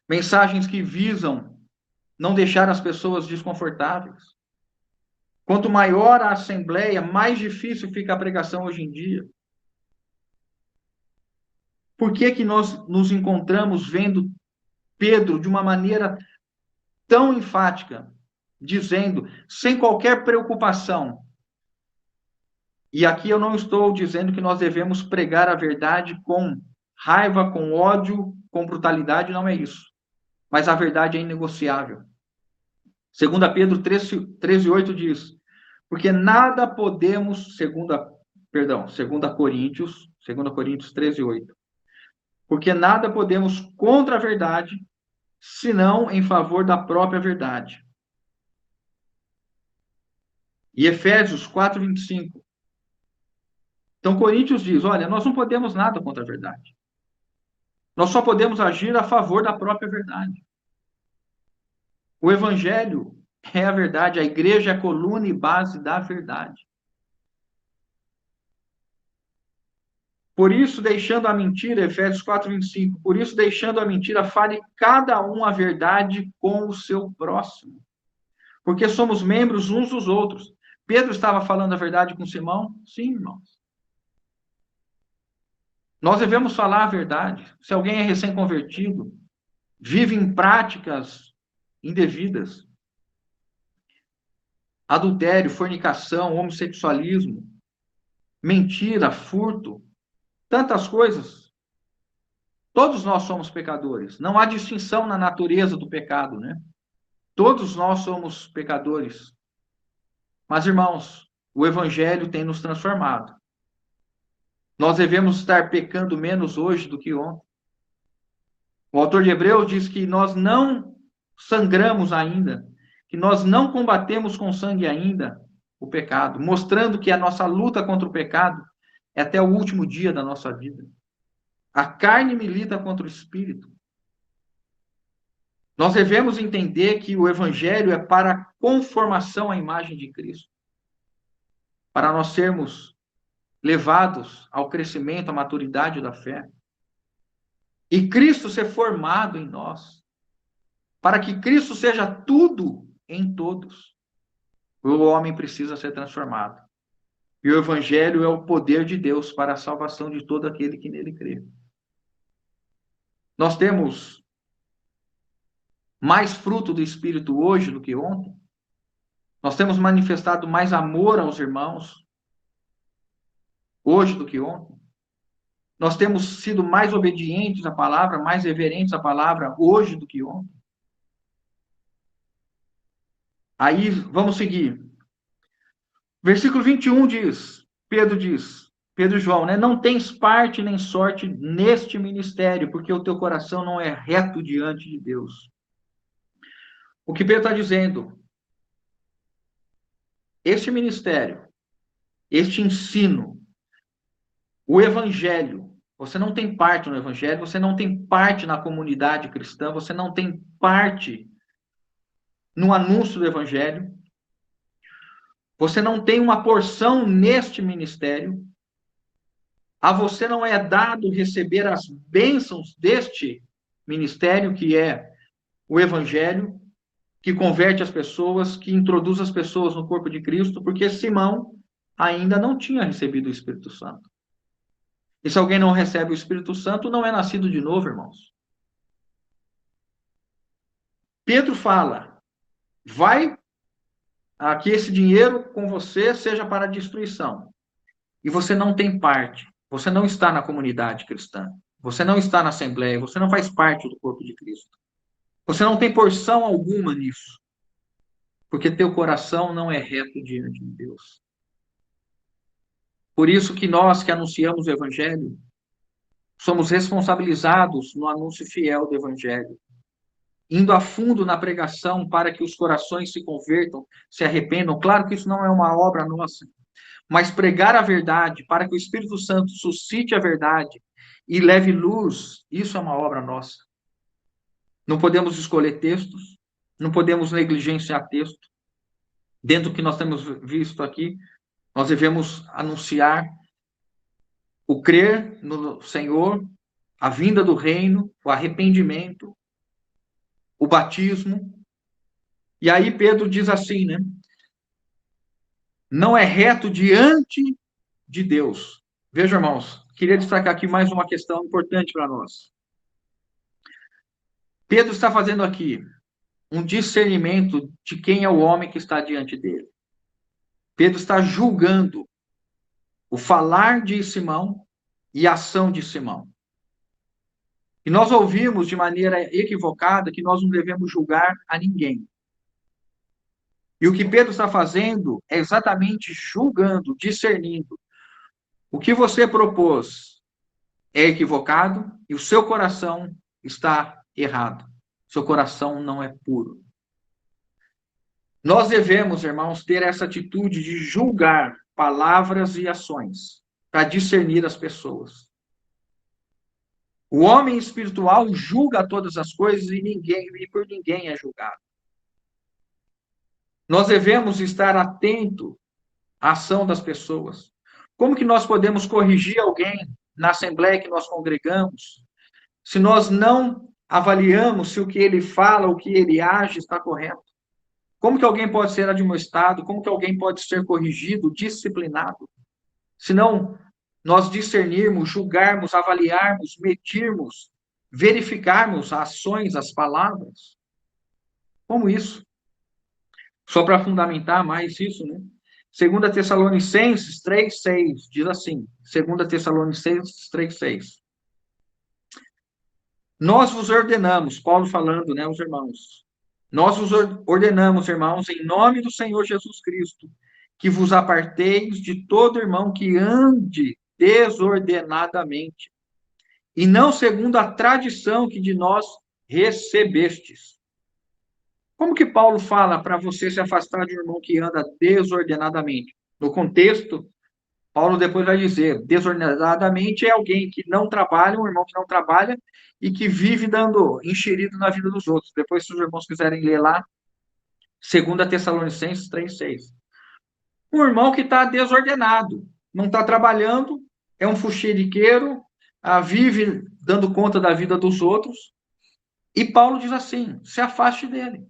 mensagens que visam não deixar as pessoas desconfortáveis. Quanto maior a assembleia, mais difícil fica a pregação hoje em dia. Por que que nós nos encontramos vendo Pedro de uma maneira tão enfática, dizendo, sem qualquer preocupação, e aqui eu não estou dizendo que nós devemos pregar a verdade com raiva, com ódio, com brutalidade, não é isso. Mas a verdade é inegociável. 2 Pedro 13:8 diz, porque nada podemos, 2 Coríntios 13:8, porque nada podemos contra a verdade, senão em favor da própria verdade. E Efésios 4:25. Então, Coríntios diz, olha, nós não podemos nada contra a verdade. Nós só podemos agir a favor da própria verdade. O evangelho é a verdade, a igreja é a coluna e base da verdade. Por isso, deixando a mentira, Efésios 4:25, por isso, deixando a mentira, fale cada um a verdade com o seu próximo. Porque somos membros uns dos outros. Pedro estava falando a verdade com Simão? Sim, irmãos. Nós devemos falar a verdade. Se alguém é recém-convertido, vive em práticas indevidas, adultério, fornicação, homossexualismo, mentira, furto, tantas coisas. Todos nós somos pecadores. Não há distinção na natureza do pecado, né? Todos nós somos pecadores. Mas, irmãos, o evangelho tem nos transformado. Nós devemos estar pecando menos hoje do que ontem. O autor de Hebreus diz que nós não sangramos ainda, que nós não combatemos com sangue ainda o pecado, mostrando que a nossa luta contra o pecado é até o último dia da nossa vida. A carne milita contra o espírito. Nós devemos entender que o evangelho é para a conformação à imagem de Cristo, para nós sermos levados ao crescimento, à maturidade da fé. E Cristo ser formado em nós, para que Cristo seja tudo em todos. O homem precisa ser transformado. E o evangelho é o poder de Deus para a salvação de todo aquele que nele crê. Nós temos mais fruto do Espírito hoje do que ontem. Nós temos manifestado mais amor aos irmãos hoje do que ontem. Nós temos sido mais obedientes à palavra, mais reverentes à palavra hoje do que ontem. Aí, vamos seguir. Versículo 21 diz, Pedro e João, né? Não tens parte nem sorte neste ministério, porque o teu coração não é reto diante de Deus. O que Pedro está dizendo? Este ministério, este ensino, o evangelho, você não tem parte no evangelho, você não tem parte na comunidade cristã, você não tem parte no anúncio do evangelho, você não tem uma porção neste ministério, a você não é dado receber as bênçãos deste ministério, que é o evangelho, que converte as pessoas, que introduz as pessoas no corpo de Cristo, porque Simão ainda não tinha recebido o Espírito Santo. E se alguém não recebe o Espírito Santo, não é nascido de novo, irmãos. Pedro fala, vai que esse dinheiro com você seja para a destruição. E você não tem parte, você não está na comunidade cristã, você não está na Assembleia, você não faz parte do corpo de Cristo. Você não tem porção alguma nisso, porque teu coração não é reto diante de Deus. Por isso que nós que anunciamos o Evangelho, somos responsabilizados no anúncio fiel do Evangelho, indo a fundo na pregação para que os corações se convertam, se arrependam. Claro que isso não é uma obra nossa, mas pregar a verdade para que o Espírito Santo suscite a verdade e leve luz, isso é uma obra nossa. Não podemos escolher textos, não podemos negligenciar texto. Dentro do que nós temos visto aqui, nós devemos anunciar o crer no Senhor, a vinda do reino, o arrependimento, o batismo. E aí Pedro diz assim, né? Não é reto diante de Deus. Veja, irmãos, queria destacar aqui mais uma questão importante para nós. Pedro está fazendo aqui um discernimento de quem é o homem que está diante dele. Pedro está julgando o falar de Simão e a ação de Simão. E nós ouvimos de maneira equivocada que nós não devemos julgar a ninguém. E o que Pedro está fazendo é exatamente julgando, discernindo. O que você propôs é equivocado e o seu coração está errado. Seu coração não é puro. Nós devemos, irmãos, ter essa atitude de julgar palavras e ações para discernir as pessoas. O homem espiritual julga todas as coisas e por ninguém é julgado. Nós devemos estar atento à ação das pessoas. Como que nós podemos corrigir alguém na assembleia que nós congregamos, se nós não avaliamos se o que ele fala, o que ele age está correto? Como que alguém pode ser admoestado? Como que alguém pode ser corrigido, disciplinado? Se não nós discernirmos, julgarmos, avaliarmos, medirmos, verificarmos as ações, as palavras. Como isso? Só para fundamentar mais isso, né? 2 Tessalonicenses 3,6 diz assim, 2 Tessalonicenses 3,6. Nós vos ordenamos, Paulo falando, né, os irmãos, nós vos ordenamos, irmãos, em nome do Senhor Jesus Cristo, que vos aparteis de todo irmão que ande desordenadamente, e não segundo a tradição que de nós recebestes. Como que Paulo fala para você se afastar de um irmão que anda desordenadamente? No contexto, Paulo depois vai dizer, desordenadamente é alguém que não trabalha, um irmão que não trabalha e que vive dando enxerido na vida dos outros. Depois, se os irmãos quiserem ler lá, 2 Tessalonicenses 3,6. Um irmão que está desordenado, não está trabalhando, é um fuxeriqueiro, vive dando conta da vida dos outros. E Paulo diz assim, se afaste dele.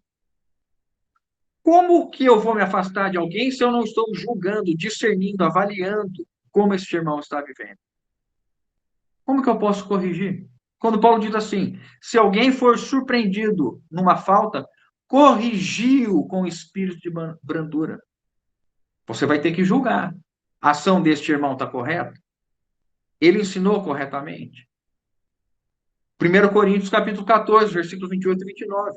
Como que eu vou me afastar de alguém se eu não estou julgando, discernindo, avaliando como esse irmão está vivendo? Como que eu posso corrigir? Quando Paulo diz assim, se alguém for surpreendido numa falta, corrigiu com espírito de brandura. Você vai ter que julgar. A ação deste irmão está correta? Ele ensinou corretamente? 1 Coríntios capítulo 14, versículos 28 e 29.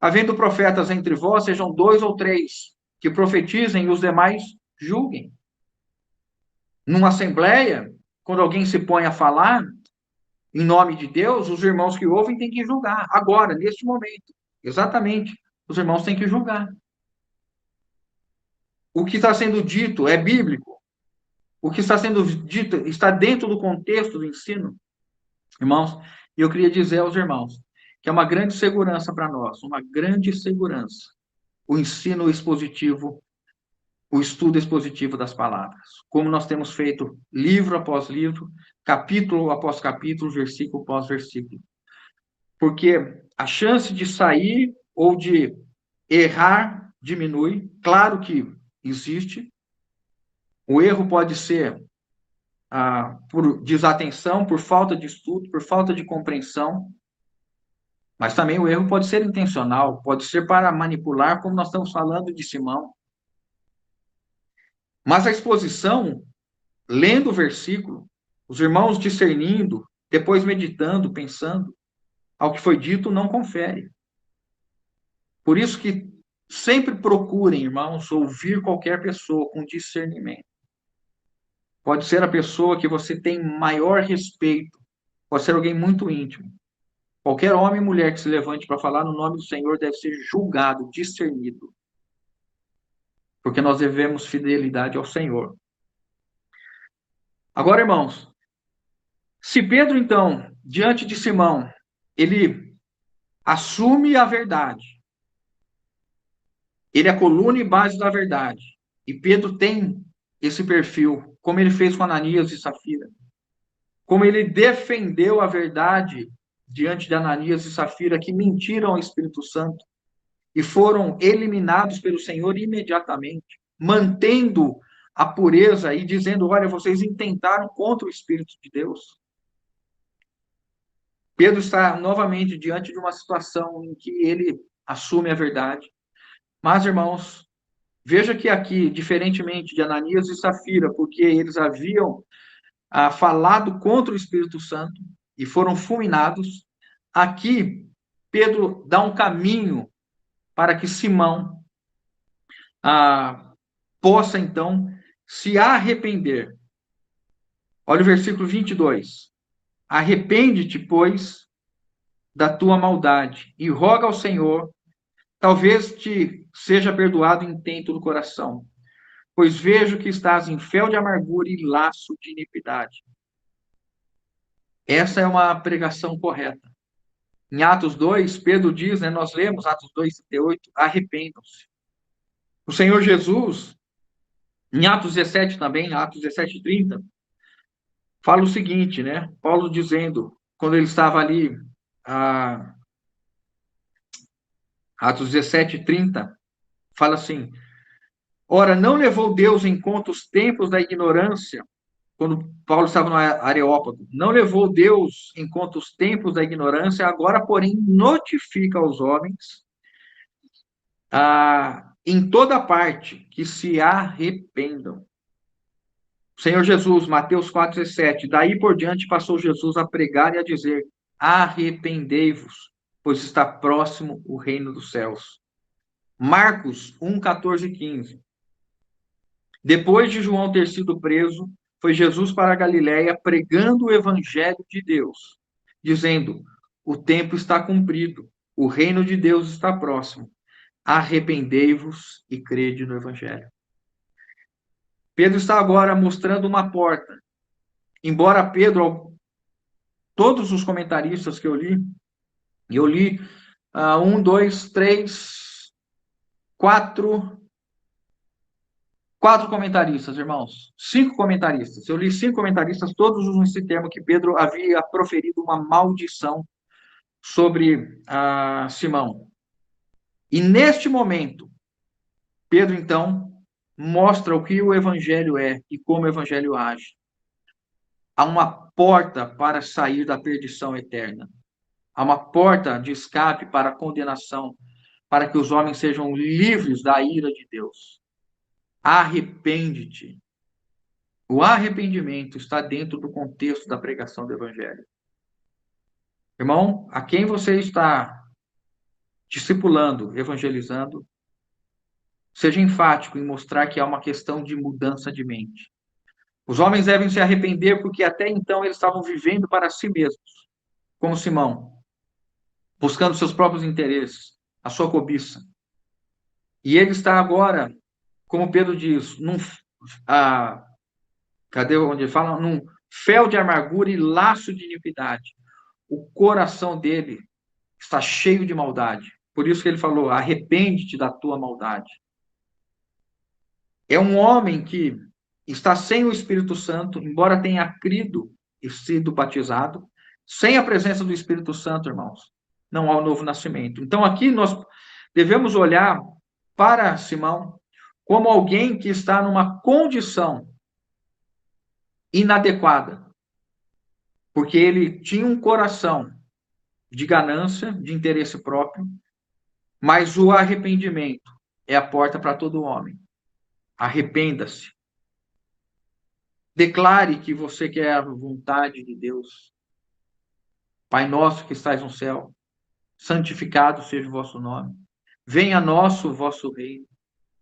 Havendo profetas entre vós, sejam 2 ou 3, que profetizem e os demais julguem. Numa assembleia, quando alguém se põe a falar em nome de Deus, os irmãos que ouvem têm que julgar. Agora, neste momento, exatamente, os irmãos têm que julgar. O que está sendo dito é bíblico. O que está sendo dito está dentro do contexto do ensino. Irmãos, e eu queria dizer aos irmãos que é uma grande segurança para nós, uma grande segurança, o ensino expositivo, o estudo expositivo das palavras. Como nós temos feito livro após livro, capítulo após capítulo, versículo após versículo. Porque a chance de sair ou de errar diminui, claro que existe. O erro pode ser por desatenção, por falta de estudo, por falta de compreensão, mas também o erro pode ser intencional, pode ser para manipular, como nós estamos falando de Simão. Mas a exposição, lendo o versículo, os irmãos discernindo, depois meditando, pensando, ao que foi dito, não confere. Por isso que sempre procurem, irmãos, ouvir qualquer pessoa com discernimento. Pode ser a pessoa que você tem maior respeito, pode ser alguém muito íntimo. Qualquer homem e mulher que se levante para falar no nome do Senhor deve ser julgado, discernido. Porque nós devemos fidelidade ao Senhor. Agora, irmãos, se Pedro, então, diante de Simão, ele assume a verdade, ele é a coluna e base da verdade, e Pedro tem esse perfil, como ele fez com Ananias e Safira, como ele defendeu a verdade diante de Ananias e Safira, que mentiram ao Espírito Santo e foram eliminados pelo Senhor imediatamente, mantendo a pureza e dizendo: olha, vocês intentaram contra o Espírito de Deus. Pedro está novamente diante de uma situação em que ele assume a verdade. Mas, irmãos, veja que aqui, diferentemente de Ananias e Safira, porque eles haviam falado contra o Espírito Santo e foram fulminados, aqui Pedro dá um caminho para que Simão possa, então, se arrepender. Olha o versículo 22. Arrepende-te, pois, da tua maldade e roga ao Senhor, talvez te seja perdoado o intento do coração, pois vejo que estás em fel de amargura e laço de iniquidade. Essa é uma pregação correta. Em Atos 2, Pedro diz, né, nós lemos Atos 2:38, arrependam-se. O Senhor Jesus, em Atos 17 também, Atos 17:30, fala o seguinte, né? Paulo dizendo, quando ele estava ali, Atos 17:30, fala assim: ora, não levou Deus em conta os tempos da ignorância, quando Paulo estava no Areópago, não levou Deus em conta os tempos da ignorância, agora, porém, notifica aos homens em toda parte que se arrependam. O Senhor Jesus, Mateus 4:17, daí por diante passou Jesus a pregar e a dizer: arrependei-vos, pois está próximo o reino dos céus. Marcos 1:14-15. Depois de João ter sido preso, foi Jesus para a Galiléia pregando o evangelho de Deus, dizendo: o tempo está cumprido, o reino de Deus está próximo. Arrependei-vos e crede no evangelho. Pedro está agora mostrando uma porta. Embora Pedro, todos os comentaristas que eu li 1, 2, 3, 4 comentaristas, irmãos. 5 comentaristas. Eu li 5 comentaristas, todos usam esse termo que Pedro havia proferido uma maldição sobre Simão. E neste momento, Pedro, então, mostra o que o evangelho é e como o evangelho age. Há uma porta para sair da perdição eterna. Há uma porta de escape para a condenação, para que os homens sejam livres da ira de Deus. Arrepende-te. O arrependimento está dentro do contexto da pregação do evangelho. Irmão, a quem você está discipulando, evangelizando, seja enfático em mostrar que há uma questão de mudança de mente. Os homens devem se arrepender porque até então eles estavam vivendo para si mesmos, como Simão, buscando seus próprios interesses, a sua cobiça. E ele está agora, como Pedro diz, cadê onde ele fala? Num fel de amargura e laço de iniquidade. O coração dele está cheio de maldade. Por isso que ele falou: arrepende-te da tua maldade. É um homem que está sem o Espírito Santo, embora tenha crido e sido batizado, sem a presença do Espírito Santo, irmãos, não há o novo nascimento. Então, aqui nós devemos olhar para Simão como alguém que está numa condição inadequada, porque ele tinha um coração de ganância, de interesse próprio, mas o arrependimento é a porta para todo homem. Arrependa-se. Declare que você quer a vontade de Deus. Pai nosso que estais no céu, santificado seja o vosso nome. Venha a nós o vosso reino.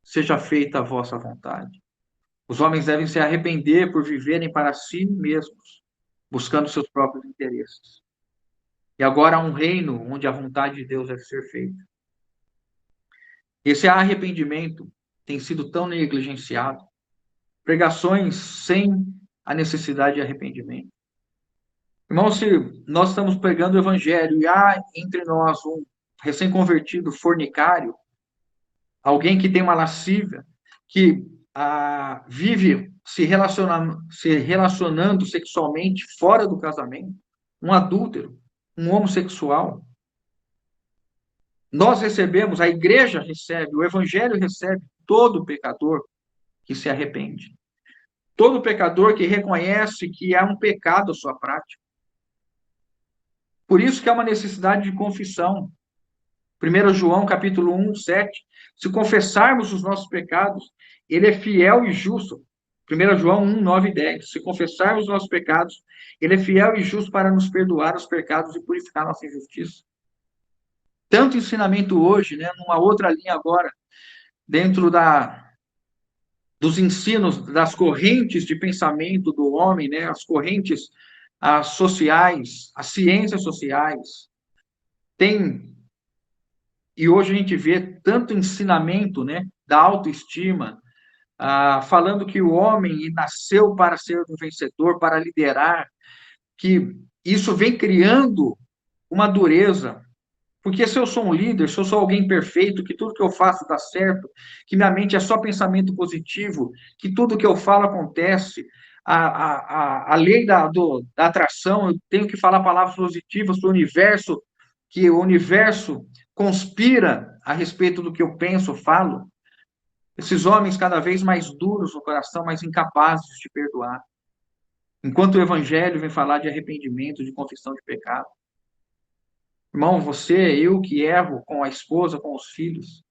Seja feita a vossa vontade. Os homens devem se arrepender por viverem para si mesmos, buscando seus próprios interesses. E agora há um reino onde a vontade de Deus deve ser feita. Esse arrependimento tem sido tão negligenciado. Pregações sem a necessidade de arrependimento. Irmão, se nós estamos pregando o evangelho e há entre nós um recém-convertido fornicário, alguém que tem uma lascívia, que vive se relacionando sexualmente fora do casamento, um adúltero, um homossexual. Nós recebemos, a igreja recebe, o evangelho recebe todo pecador que se arrepende. Todo pecador que reconhece que é um pecado a sua prática. Por isso que há uma necessidade de confissão. 1 João, capítulo 1, 7. Se confessarmos os nossos pecados, ele é fiel e justo. 1 João 1, 9 e 10. Se confessarmos os nossos pecados, ele é fiel e justo para nos perdoar os pecados e purificar nossa injustiça. Tanto ensinamento hoje, né, numa outra linha agora, dentro dos ensinos, das correntes de pensamento do homem, né, as correntes sociais, as ciências sociais, tem, e hoje a gente vê tanto ensinamento, né, da autoestima, falando que o homem nasceu para ser um vencedor, para liderar, que isso vem criando uma dureza. Porque se eu sou um líder, se eu sou alguém perfeito, que tudo que eu faço dá certo, que minha mente é só pensamento positivo, que tudo que eu falo acontece, a lei da atração, eu tenho que falar palavras positivas para o universo, que o universo conspira a respeito do que eu penso, falo. Esses homens cada vez mais duros no coração, mais incapazes de perdoar. Enquanto o evangelho vem falar de arrependimento, de confissão de pecado. Irmão, você, eu que erro com a esposa, com os filhos,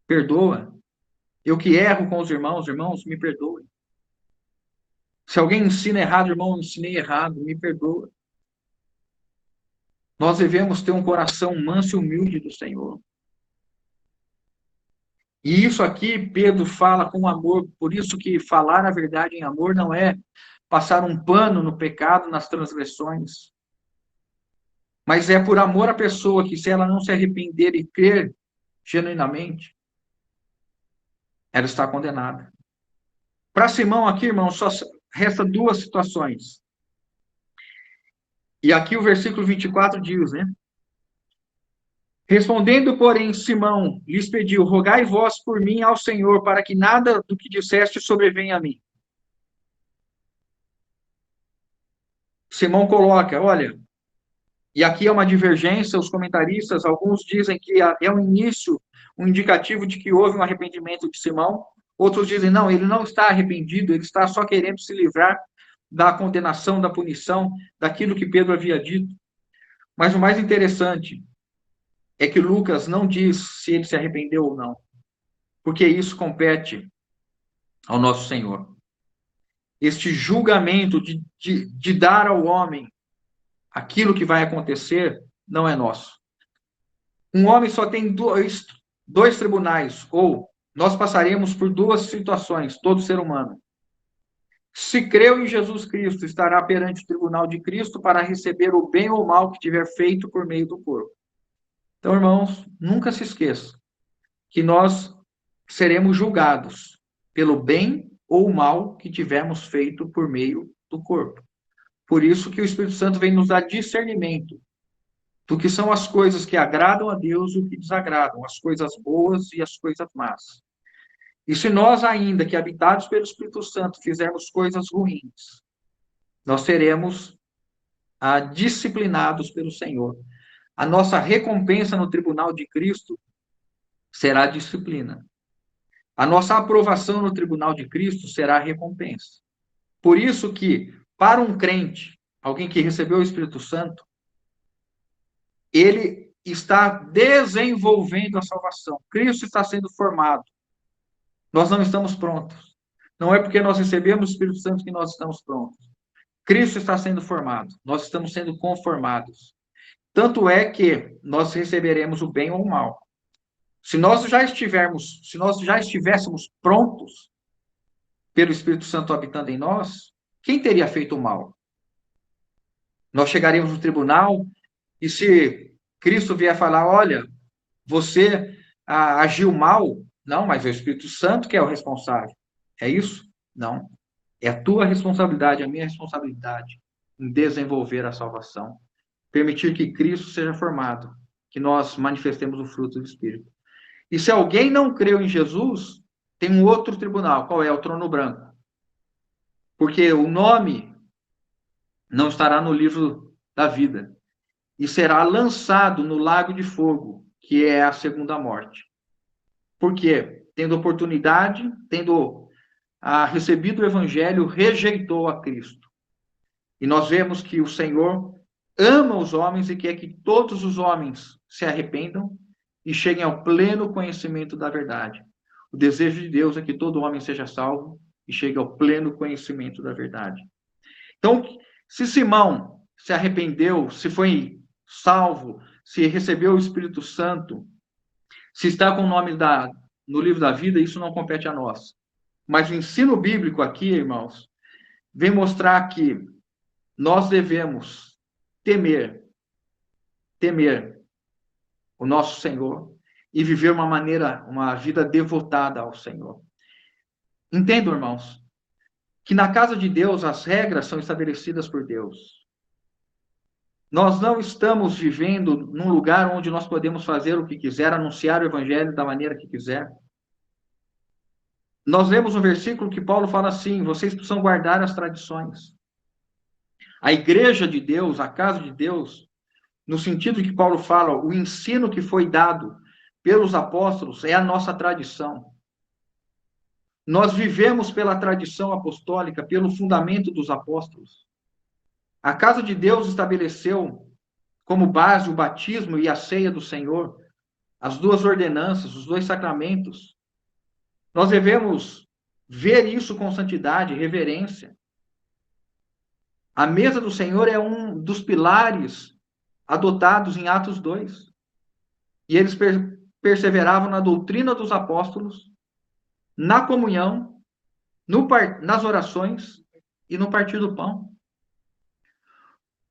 perdoa. Eu que erro com os irmãos, me perdoe. Se alguém ensina errado, irmão, eu ensinei errado, me perdoa. Nós devemos ter um coração manso e humilde do Senhor. E isso aqui, Pedro fala com amor, por isso que falar a verdade em amor não é passar um pano no pecado, nas transgressões, mas é por amor à pessoa que, se ela não se arrepender e crer genuinamente, ela está condenada. Para Simão aqui, irmão, só resta duas situações. E aqui o versículo 24 diz, né? Respondendo, porém, Simão lhes pediu: rogai vós por mim ao Senhor, para que nada do que disseste sobrevenha a mim. Simão coloca, olha, e aqui é uma divergência, os comentaristas, alguns dizem que é um início, um indicativo de que houve um arrependimento de Simão, outros dizem, não, ele não está arrependido, ele está só querendo se livrar da condenação, da punição, daquilo que Pedro havia dito. Mas o mais interessante é que Lucas não diz se ele se arrependeu ou não, porque isso compete ao nosso Senhor. Este julgamento de dar ao homem aquilo que vai acontecer não é nosso. Um homem só tem dois tribunais, ou nós passaremos por duas situações, todo ser humano. Se creu em Jesus Cristo, estará perante o tribunal de Cristo para receber o bem ou o mal que tiver feito por meio do corpo. Então, irmãos, nunca se esqueça que nós seremos julgados pelo bem ou o mal que tivermos feito por meio do corpo. Por isso que o Espírito Santo vem nos dar discernimento do que são as coisas que agradam a Deus e o que desagradam, as coisas boas e as coisas más. E se nós, ainda que habitados pelo Espírito Santo, fizermos coisas ruins, nós seremos disciplinados pelo Senhor. A nossa recompensa no tribunal de Cristo será a disciplina. A nossa aprovação no tribunal de Cristo será a recompensa. Por isso que, para um crente, alguém que recebeu o Espírito Santo, ele está desenvolvendo a salvação. Cristo está sendo formado. Nós não estamos prontos. Não é porque nós recebemos o Espírito Santo que nós estamos prontos. Cristo está sendo formado. Nós estamos sendo conformados. Tanto é que nós receberemos o bem ou o mal. Se nós já estivéssemos prontos pelo Espírito Santo habitando em nós, quem teria feito o mal? Nós chegaríamos no tribunal e se Cristo vier falar, olha, você agiu mal, não, mas é o Espírito Santo que é o responsável. É isso? Não. É a tua responsabilidade, a minha responsabilidade em desenvolver a salvação. Permitir que Cristo seja formado, que nós manifestemos o fruto do Espírito. E se alguém não creu em Jesus, tem um outro tribunal. Qual é? O trono branco. Porque o nome não estará no livro da vida. e será lançado no lago de fogo, que é a segunda morte. Por quê? Tendo oportunidade, tendo recebido o evangelho, rejeitou a Cristo. E nós vemos que o Senhor ama os homens e quer que todos os homens se arrependam e cheguem ao pleno conhecimento da verdade. O desejo de Deus é que todo homem seja salvo e chegue ao pleno conhecimento da verdade. Então, se Simão se arrependeu, se foi salvo, se recebeu o Espírito Santo, se está com o nome no livro da vida, isso não compete a nós. Mas o ensino bíblico aqui, irmãos, vem mostrar que nós devemos temer o nosso Senhor e viver uma vida devotada ao Senhor. Entendam, irmãos, que na casa de Deus as regras são estabelecidas por Deus. Nós não estamos vivendo num lugar onde nós podemos fazer o que quiser, anunciar o evangelho da maneira que quiser. Nós lemos um versículo que Paulo fala assim: vocês precisam guardar as tradições. A igreja de Deus, a casa de Deus, no sentido que Paulo fala, o ensino que foi dado pelos apóstolos é a nossa tradição. Nós vivemos pela tradição apostólica, pelo fundamento dos apóstolos. A casa de Deus estabeleceu como base o batismo e a ceia do Senhor, as duas ordenanças, os dois sacramentos. Nós devemos ver isso com santidade, reverência. A mesa do Senhor é um dos pilares adotados em Atos 2. E eles perseveravam na doutrina dos apóstolos, na comunhão, nas orações e no partir do pão.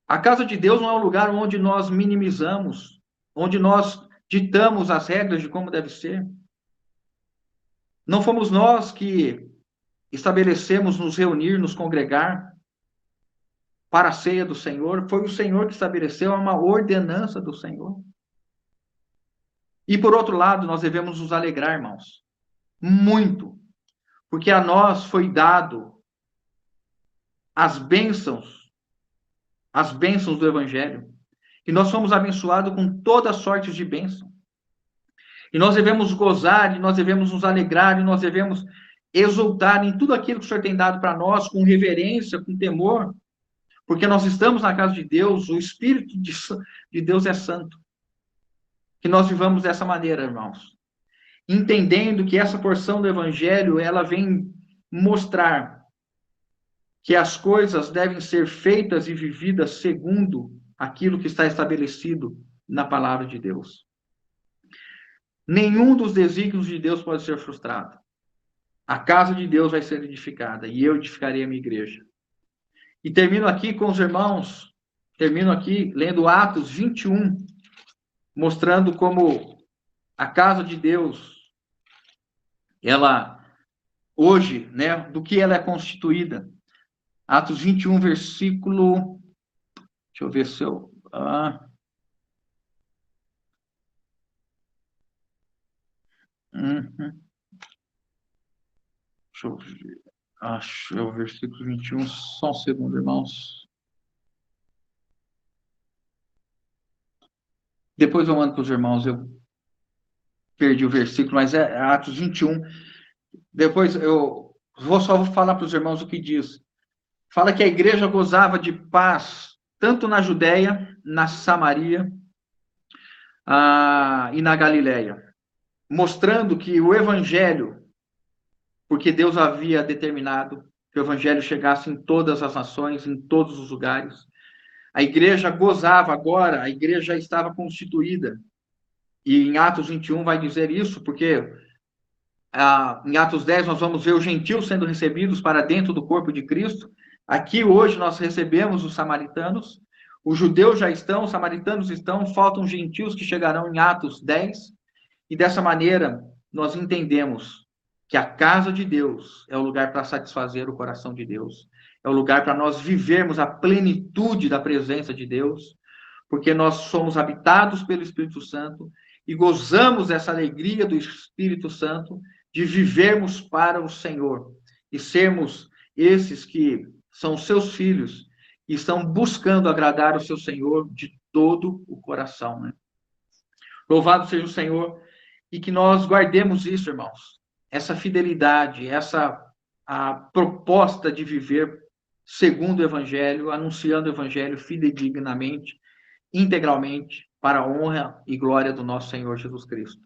A casa de Deus não é um lugar onde nós minimizamos, onde nós ditamos as regras de como deve ser. Não fomos nós que estabelecemos nos reunir, nos congregar para a ceia do Senhor. Foi o Senhor que estabeleceu, é uma ordenança do Senhor. E, por outro lado, nós devemos nos alegrar, irmãos, muito, porque a nós foi dado as bênçãos do Evangelho, e nós somos abençoados com toda sorte de bênção. E nós devemos gozar, e nós devemos nos alegrar, e nós devemos exultar em tudo aquilo que o Senhor tem dado para nós, com reverência, com temor, porque nós estamos na casa de Deus, o Espírito de Deus é santo. Que nós vivamos dessa maneira, irmãos. Entendendo que essa porção do Evangelho, ela vem mostrar que as coisas devem ser feitas e vividas segundo aquilo que está estabelecido na palavra de Deus. Nenhum dos desígnios de Deus pode ser frustrado. A casa de Deus vai ser edificada e eu edificarei a minha igreja. E termino aqui com os irmãos, lendo Atos 21, mostrando como a casa de Deus, ela, hoje, né, do que ela é constituída. Atos 21, versículo, deixa eu ver se eu... Deixa eu ver. Acho é o versículo 21, só um segundo, irmãos. Depois eu mando para os irmãos, eu perdi o versículo, mas é Atos 21. Depois eu vou falar para os irmãos o que diz. Fala que a igreja gozava de paz, tanto na Judéia, na Samaria e na Galileia, mostrando que o evangelho, porque Deus havia determinado que o evangelho chegasse em todas as nações, em todos os lugares. A igreja gozava agora, a igreja estava constituída. E em Atos 21 vai dizer isso, porque em Atos 10 nós vamos ver os gentios sendo recebidos para dentro do corpo de Cristo. Aqui hoje nós recebemos os samaritanos, os judeus já estão, os samaritanos estão, faltam gentios que chegarão em Atos 10. E dessa maneira nós entendemos que a casa de Deus é o lugar para satisfazer o coração de Deus. É o lugar para nós vivermos a plenitude da presença de Deus, porque nós somos habitados pelo Espírito Santo e gozamos dessa alegria do Espírito Santo de vivermos para o Senhor e sermos esses que são seus filhos, e estão buscando agradar o seu Senhor de todo o coração, né? Louvado seja o Senhor, e que nós guardemos isso, irmãos, essa fidelidade, essa a proposta de viver segundo o Evangelho, anunciando o Evangelho fidedignamente, integralmente, para a honra e glória do nosso Senhor Jesus Cristo.